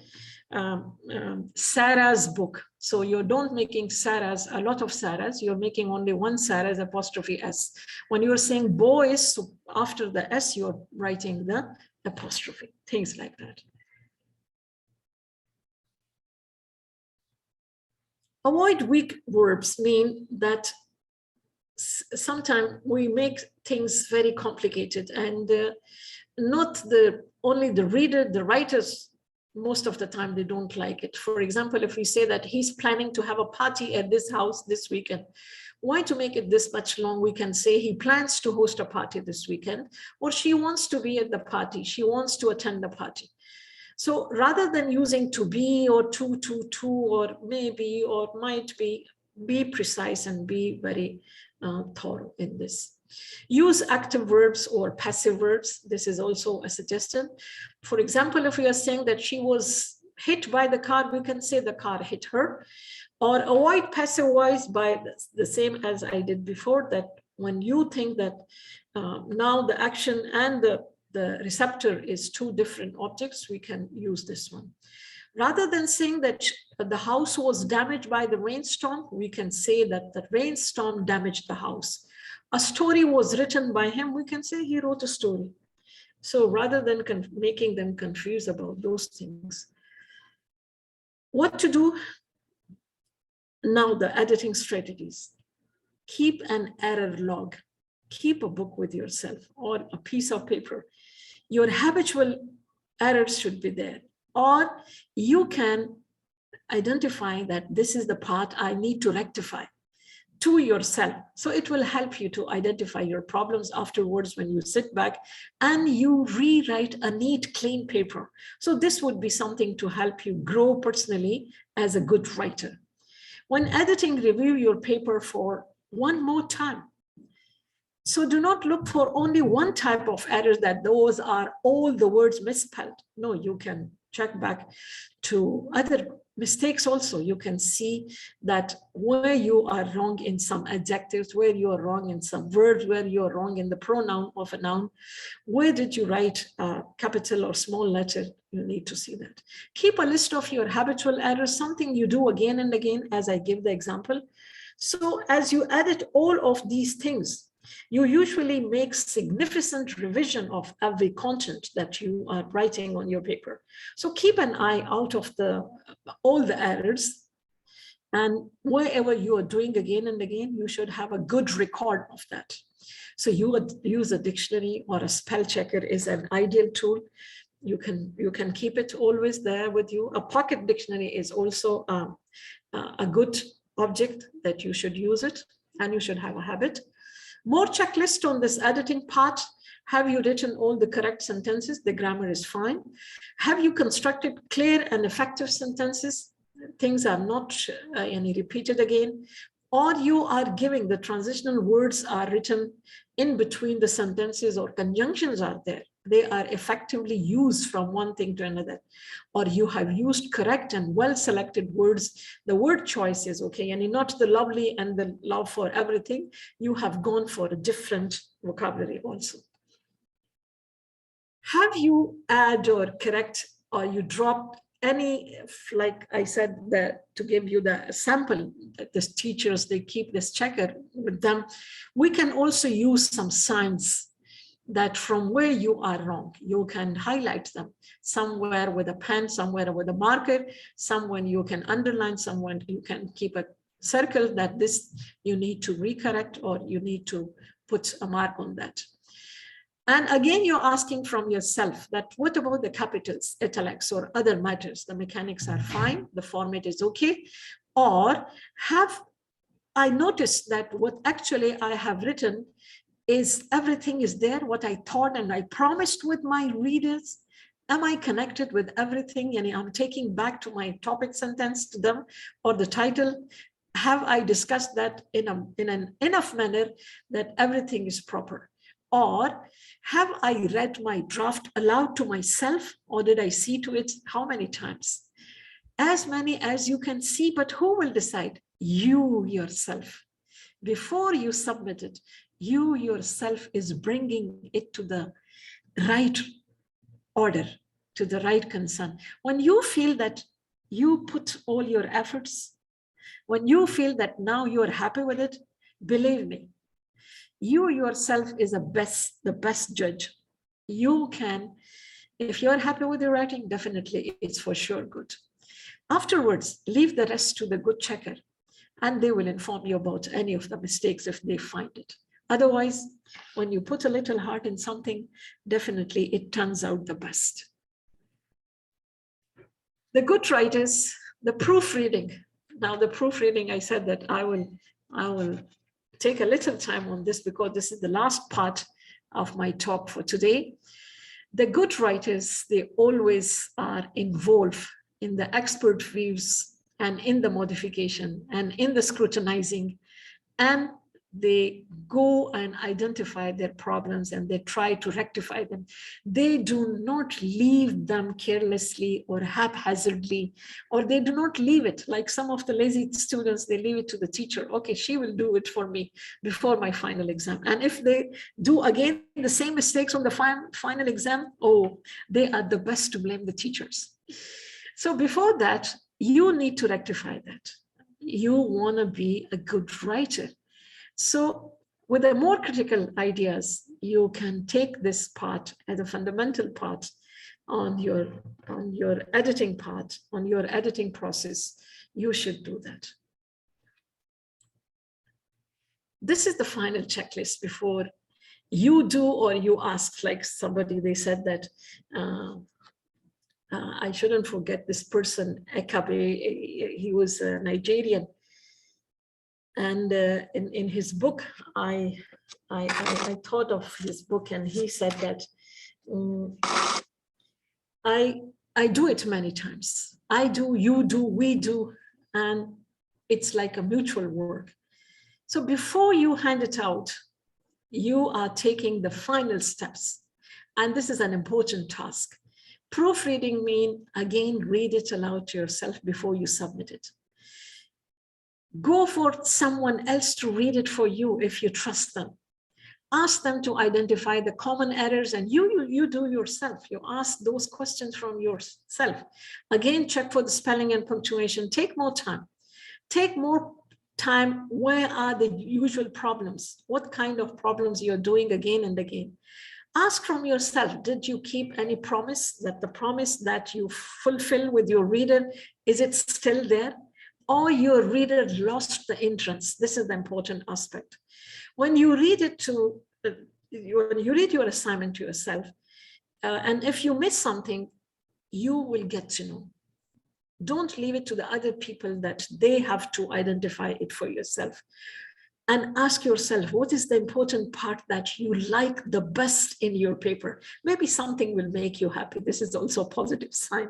Sarah's book. So you don't making Sarah's, a lot of Sarah's, you're making only one Sarah's apostrophe S. When you're saying boys, so after the S, you're writing the apostrophe, things like that. Avoid weak verbs mean that sometimes we make things very complicated, and not only the reader, the writers, most of the time they don't like it. For example, if we say that he's planning to have a party at this house this weekend, why to make it this much long? We can say he plans to host a party this weekend, or she wants to be at the party, she wants to attend the party. So rather than using to be or to, or maybe, or might be, be precise and be very thorough in this. Use active verbs or passive verbs. This is also a suggestion. For example, if we are saying that she was hit by the car, we can say the car hit her. Or avoid passive voice by the same as I did before, that when you think that now the action and the receptor is two different objects, we can use this one. Rather than saying that the house was damaged by the rainstorm, we can say that the rainstorm damaged the house. A story was written by him, we can say he wrote a story. So rather than making them confused about those things. What to do? Now the editing strategies. Keep an error log. Keep a book with yourself or a piece of paper. Your habitual errors should be there. Or you can identify that this is the part I need to rectify to yourself. So it will help you to identify your problems afterwards when you sit back and you rewrite a neat, clean paper. So this would be something to help you grow personally as a good writer. When editing, review your paper for one more time. So do not look for only one type of errors, that those are all the words misspelled. No, you can check back to other mistakes also. You can see that where you are wrong in some adjectives, where you are wrong in some verbs, where you are wrong in the pronoun of a noun. Where did you write a capital or small letter? You need to see that. Keep a list of your habitual errors, something you do again and again, as I give the example. So as you edit all of these things, you usually make significant revision of every content that you are writing on your paper. So keep an eye out of all the errors, and wherever you are doing again and again, you should have a good record of that. So you would use a dictionary or a spell checker is an ideal tool. You can keep it always there with you. A pocket dictionary is also a good object that you should use it, and you should have a habit. More checklist on this editing part. Have you written all the correct sentences? The grammar is fine. Have you constructed clear and effective sentences? Things are not any repeated again. Or you are giving the transitional words are written in between the sentences, or conjunctions are there. They are effectively used from one thing to another. Or you have used correct and well-selected words. The word choice is okay, and not the lovely and the love for everything. You have gone for a different vocabulary also. Have you add or correct, or you dropped any, like I said, that to give you the sample, that the teachers, they keep this checker with them. We can also use some signs that from where you are wrong, you can highlight them somewhere with a pen, somewhere with a marker, somewhere you can underline, somewhere you can keep a circle that this you need to recorrect, or you need to put a mark on that. And again, you're asking from yourself that what about the capitals, italics, or other matters? The mechanics are fine, the format is okay. Or have I noticed that what actually I have written is everything is there, what I thought and I promised with my readers? Am I connected with everything? And I'm taking back to my topic sentence to them, or the title. Have I discussed that in an enough manner that everything is proper? Or have I read my draft aloud to myself, or did I see to it how many times? As many as you can see, but who will decide? You yourself. Before you submit it, you yourself is bringing it to the right order, to the right concern. When you feel that you put all your efforts, when you feel that now you are happy with it, believe me, you yourself is the best judge. You can, if you're happy with your writing, definitely it's for sure good. Afterwards, leave the rest to the good checker, and they will inform you about any of the mistakes if they find it. Otherwise, when you put a little heart in something, definitely it turns out the best. The good writers, the proofreading. Now the proofreading, I said that I will take a little time on this because this is the last part of my talk for today. The good writers, they always are involved in the expert views and in the modification and in the scrutinizing, and they go and identify their problems and they try to rectify them. They do not leave them carelessly or haphazardly, or they do not leave it like some of the lazy students. They leave it to the teacher. Okay, she will do it for me before my final exam. And if they do again the same mistakes on the final exam, oh, they are the best to blame the teachers. So before that, you need to rectify that. You want to be a good writer. So with the more critical ideas, you can take this part as a fundamental part on your editing part, on your editing process. You should do that. This is the final checklist before you do or you ask. Like somebody, they said that I shouldn't forget this person, Ekabe. He was a Nigerian. And in his book, I thought of his book, and he said that I do it many times. I do, you do, we do, and it's like a mutual work. So before you hand it out, you are taking the final steps, and this is an important task. Proofreading means, again, read it aloud to yourself before you submit it. Go for someone else to read it for you if you trust them. Ask them to identify the common errors, and you do yourself. You ask those questions from yourself. Again, check for the spelling and punctuation. Take more time. Take more time. Where are the usual problems? What kind of problems you're doing again and again? Ask from yourself, did you keep any promise? That the promise that you fulfill with your reader, is it still there? Or your reader lost the interest? This is the important aspect. When you read it to, when you read your assignment to yourself, and if you miss something, you will get to know. Don't leave it to the other people that they have to identify it for yourself. And ask yourself, what is the important part that you like the best in your paper? Maybe something will make you happy. This is also a positive sign,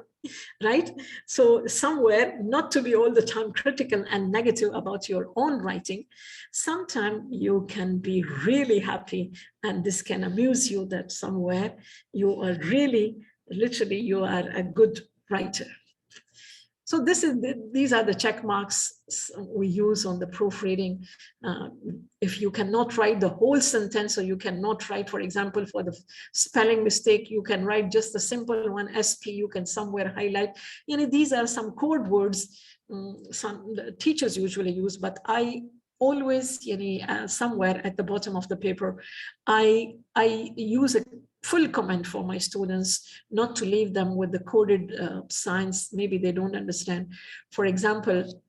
right? So somewhere, not to be all the time critical and negative about your own writing, sometimes you can be really happy, and this can amuse you that somewhere you are really, literally, you are a good writer. So these are the check marks we use on the proofreading. If you cannot write the whole sentence, or you cannot write, for example, for the spelling mistake, you can write just a simple one, SP, you can somewhere highlight. You know, these are some code words some teachers usually use, but I always, you know, somewhere at the bottom of the paper, I use a full comment for my students, not to leave them with the coded signs. Maybe they don't understand. For example,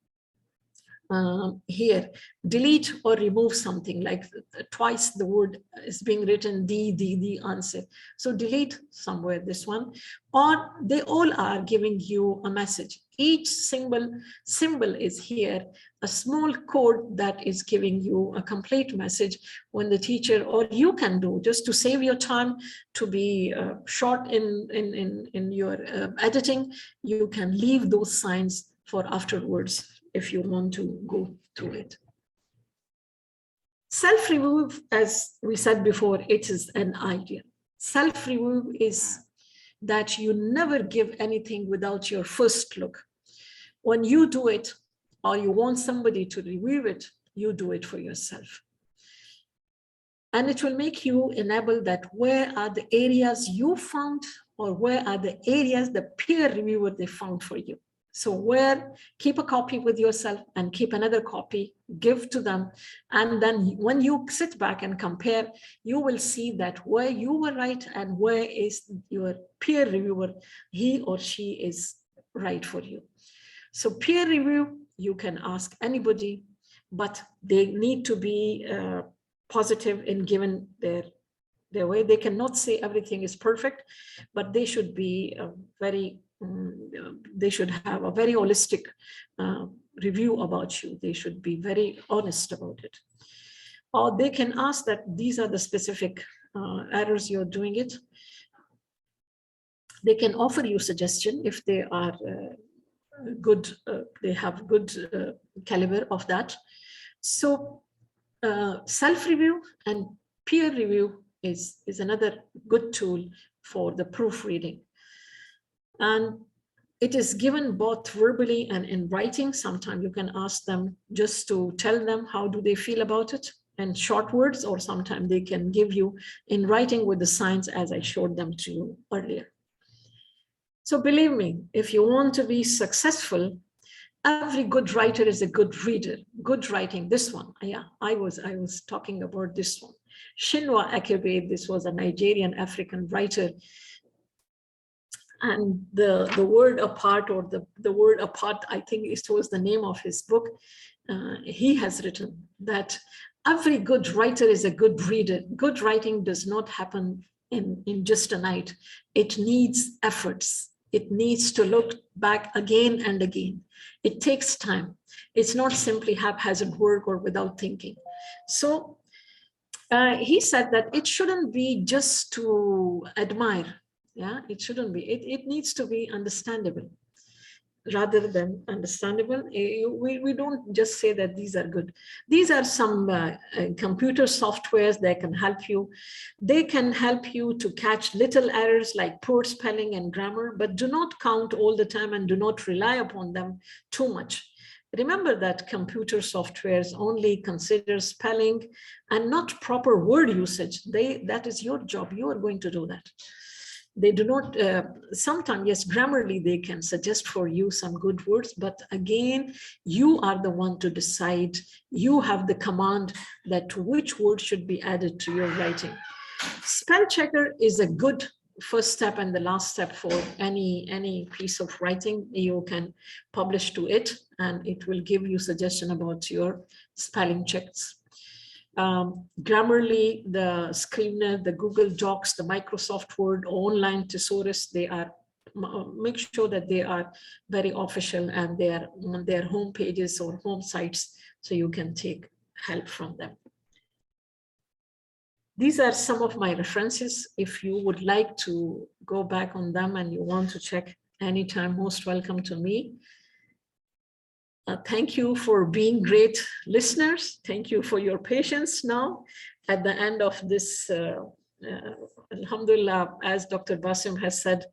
here, delete or remove something, like twice the word is being written, the answer. So delete somewhere this one, or they all are giving you a message. Each symbol is here, a small code that is giving you a complete message when the teacher, or you can do, just to save your time, to be short in your editing, you can leave those signs for afterwards if you want to go through it. Self-review, as we said before, it is an idea. Self-review is that you never give anything without your first look. When you do it, or you want somebody to review it, you do it for yourself. And it will make you enable that where are the areas you found, or where are the areas the peer reviewer they found for you. So where, keep a copy with yourself and keep another copy, give to them. And then when you sit back and compare, you will see that where you were right and where is your peer reviewer, he or she is right for you. So peer review, you can ask anybody, but they need to be positive in giving their way. They cannot say everything is perfect, but they should be they should have a very holistic review about you. They should be very honest about it. Or they can ask that these are the specific errors you're doing it. They can offer you suggestion if they are they have good caliber of that. So self-review and peer review is another good tool for the proofreading. And it is given both verbally and in writing. Sometimes you can ask them just to tell them how do they feel about it in short words, or sometimes they can give you in writing with the signs as I showed them to you earlier. So believe me, if you want to be successful, every good writer is a good reader. Good writing, this one, yeah, I was talking about this one. Chinua Achebe, this was a Nigerian African writer. And the word apart, or the word apart, I think it was the name of his book. He has written that every good writer is a good reader. Good writing does not happen in just a night. It needs efforts. It needs to look back again and again. It takes time. It's not simply haphazard work or without thinking. So he said that it shouldn't be just to admire. Yeah, it shouldn't be. It needs to be understandable rather than understandable. We don't just say that these are good. These are some computer softwares that can help you. They can help you to catch little errors like poor spelling and grammar, but do not count all the time and do not rely upon them too much. Remember that computer softwares only consider spelling and not proper word usage. That is your job. You are going to do that. They do not, sometimes, yes, grammarly, they can suggest for you some good words, but again, you are the one to decide. You have the command that which word should be added to your writing. Spell checker is a good first step and the last step for any piece of writing. You can publish to it and it will give you suggestion about your spelling checks. Grammarly, the Scrivener, the Google Docs, the Microsoft Word, online thesaurus, they are, make sure that they are very official and they are on their home pages or home sites, so you can take help from them. These are some of my references. If you would like to go back on them and you want to check anytime, most welcome to me. Thank you for being great listeners. Thank you for your patience now. At the end of this, Alhamdulillah, as Dr. Basim has said,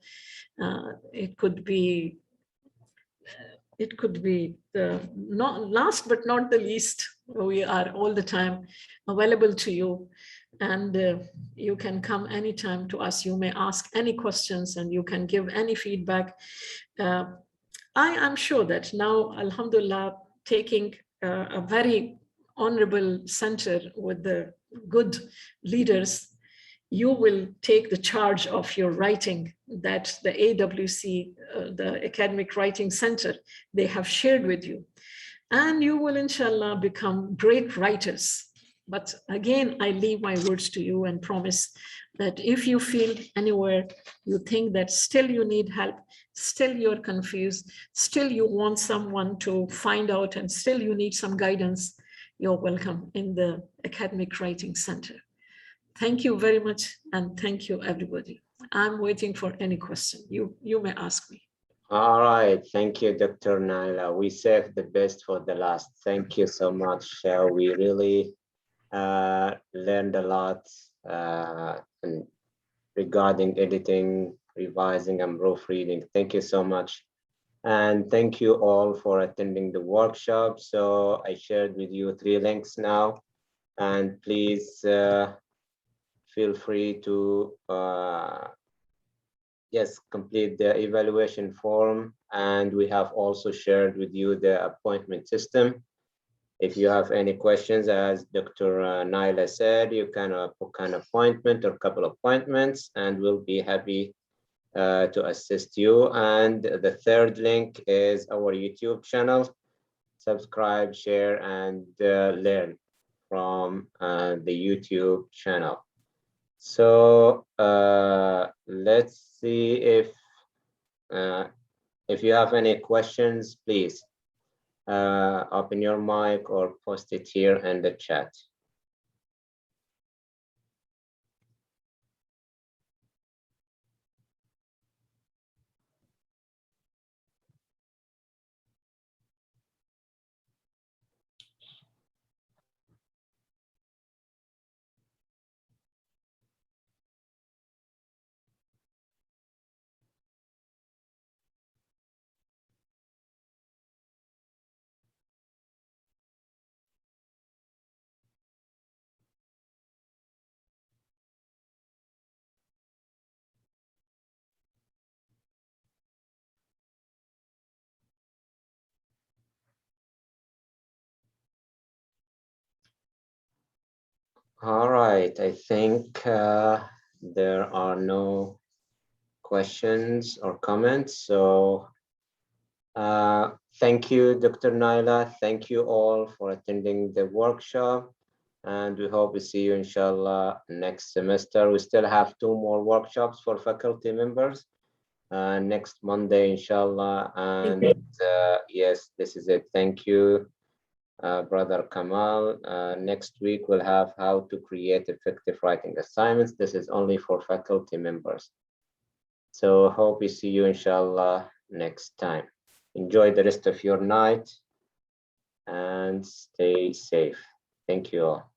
it could be the not last but not the least. We are all the time available to you, and you can come anytime to us. You may ask any questions and you can give any feedback. I am sure that now, Alhamdulillah, taking a very honorable center with the good leaders, you will take the charge of your writing that the AWC, the Academic Writing Center, they have shared with you. And you will, inshallah, become great writers. But again, I leave my words to you and promise that if you feel anywhere, you think that still you need help, still you're confused, still you want someone to find out, and still you need some guidance, you're welcome in the Academic Writing Center. Thank you very much, and thank you, everybody. I'm waiting for any question. You may ask me. All right, thank you, Dr. Naila. We saved the best for the last. Thank you so much. We really learned a lot regarding editing, revising, and proofreading. Thank you so much. And thank you all for attending the workshop. So I shared with you 3 links now, and please feel free to yes, complete the evaluation form. And we have also shared with you the appointment system. If you have any questions, as Dr. Naila said, you can book an appointment or a couple of appointments, and we'll be happy to assist you. And the 3rd link is our YouTube channel. Subscribe, share, and learn from the YouTube channel. So let's see if you have any questions, please open your mic or post it here in the chat. All right, I think there are no questions or comments. So thank you, Dr. Naila. Thank you all for attending the workshop. And we hope to see you, inshallah, next semester. We still have 2 more workshops for faculty members next Monday, inshallah. Thank And you. yes, this is it. Thank you, Brother Kamal. Next week, we'll have how to create effective writing assignments. This is only for faculty members. So hope we see you, inshallah, next time. Enjoy the rest of your night and stay safe. Thank you all.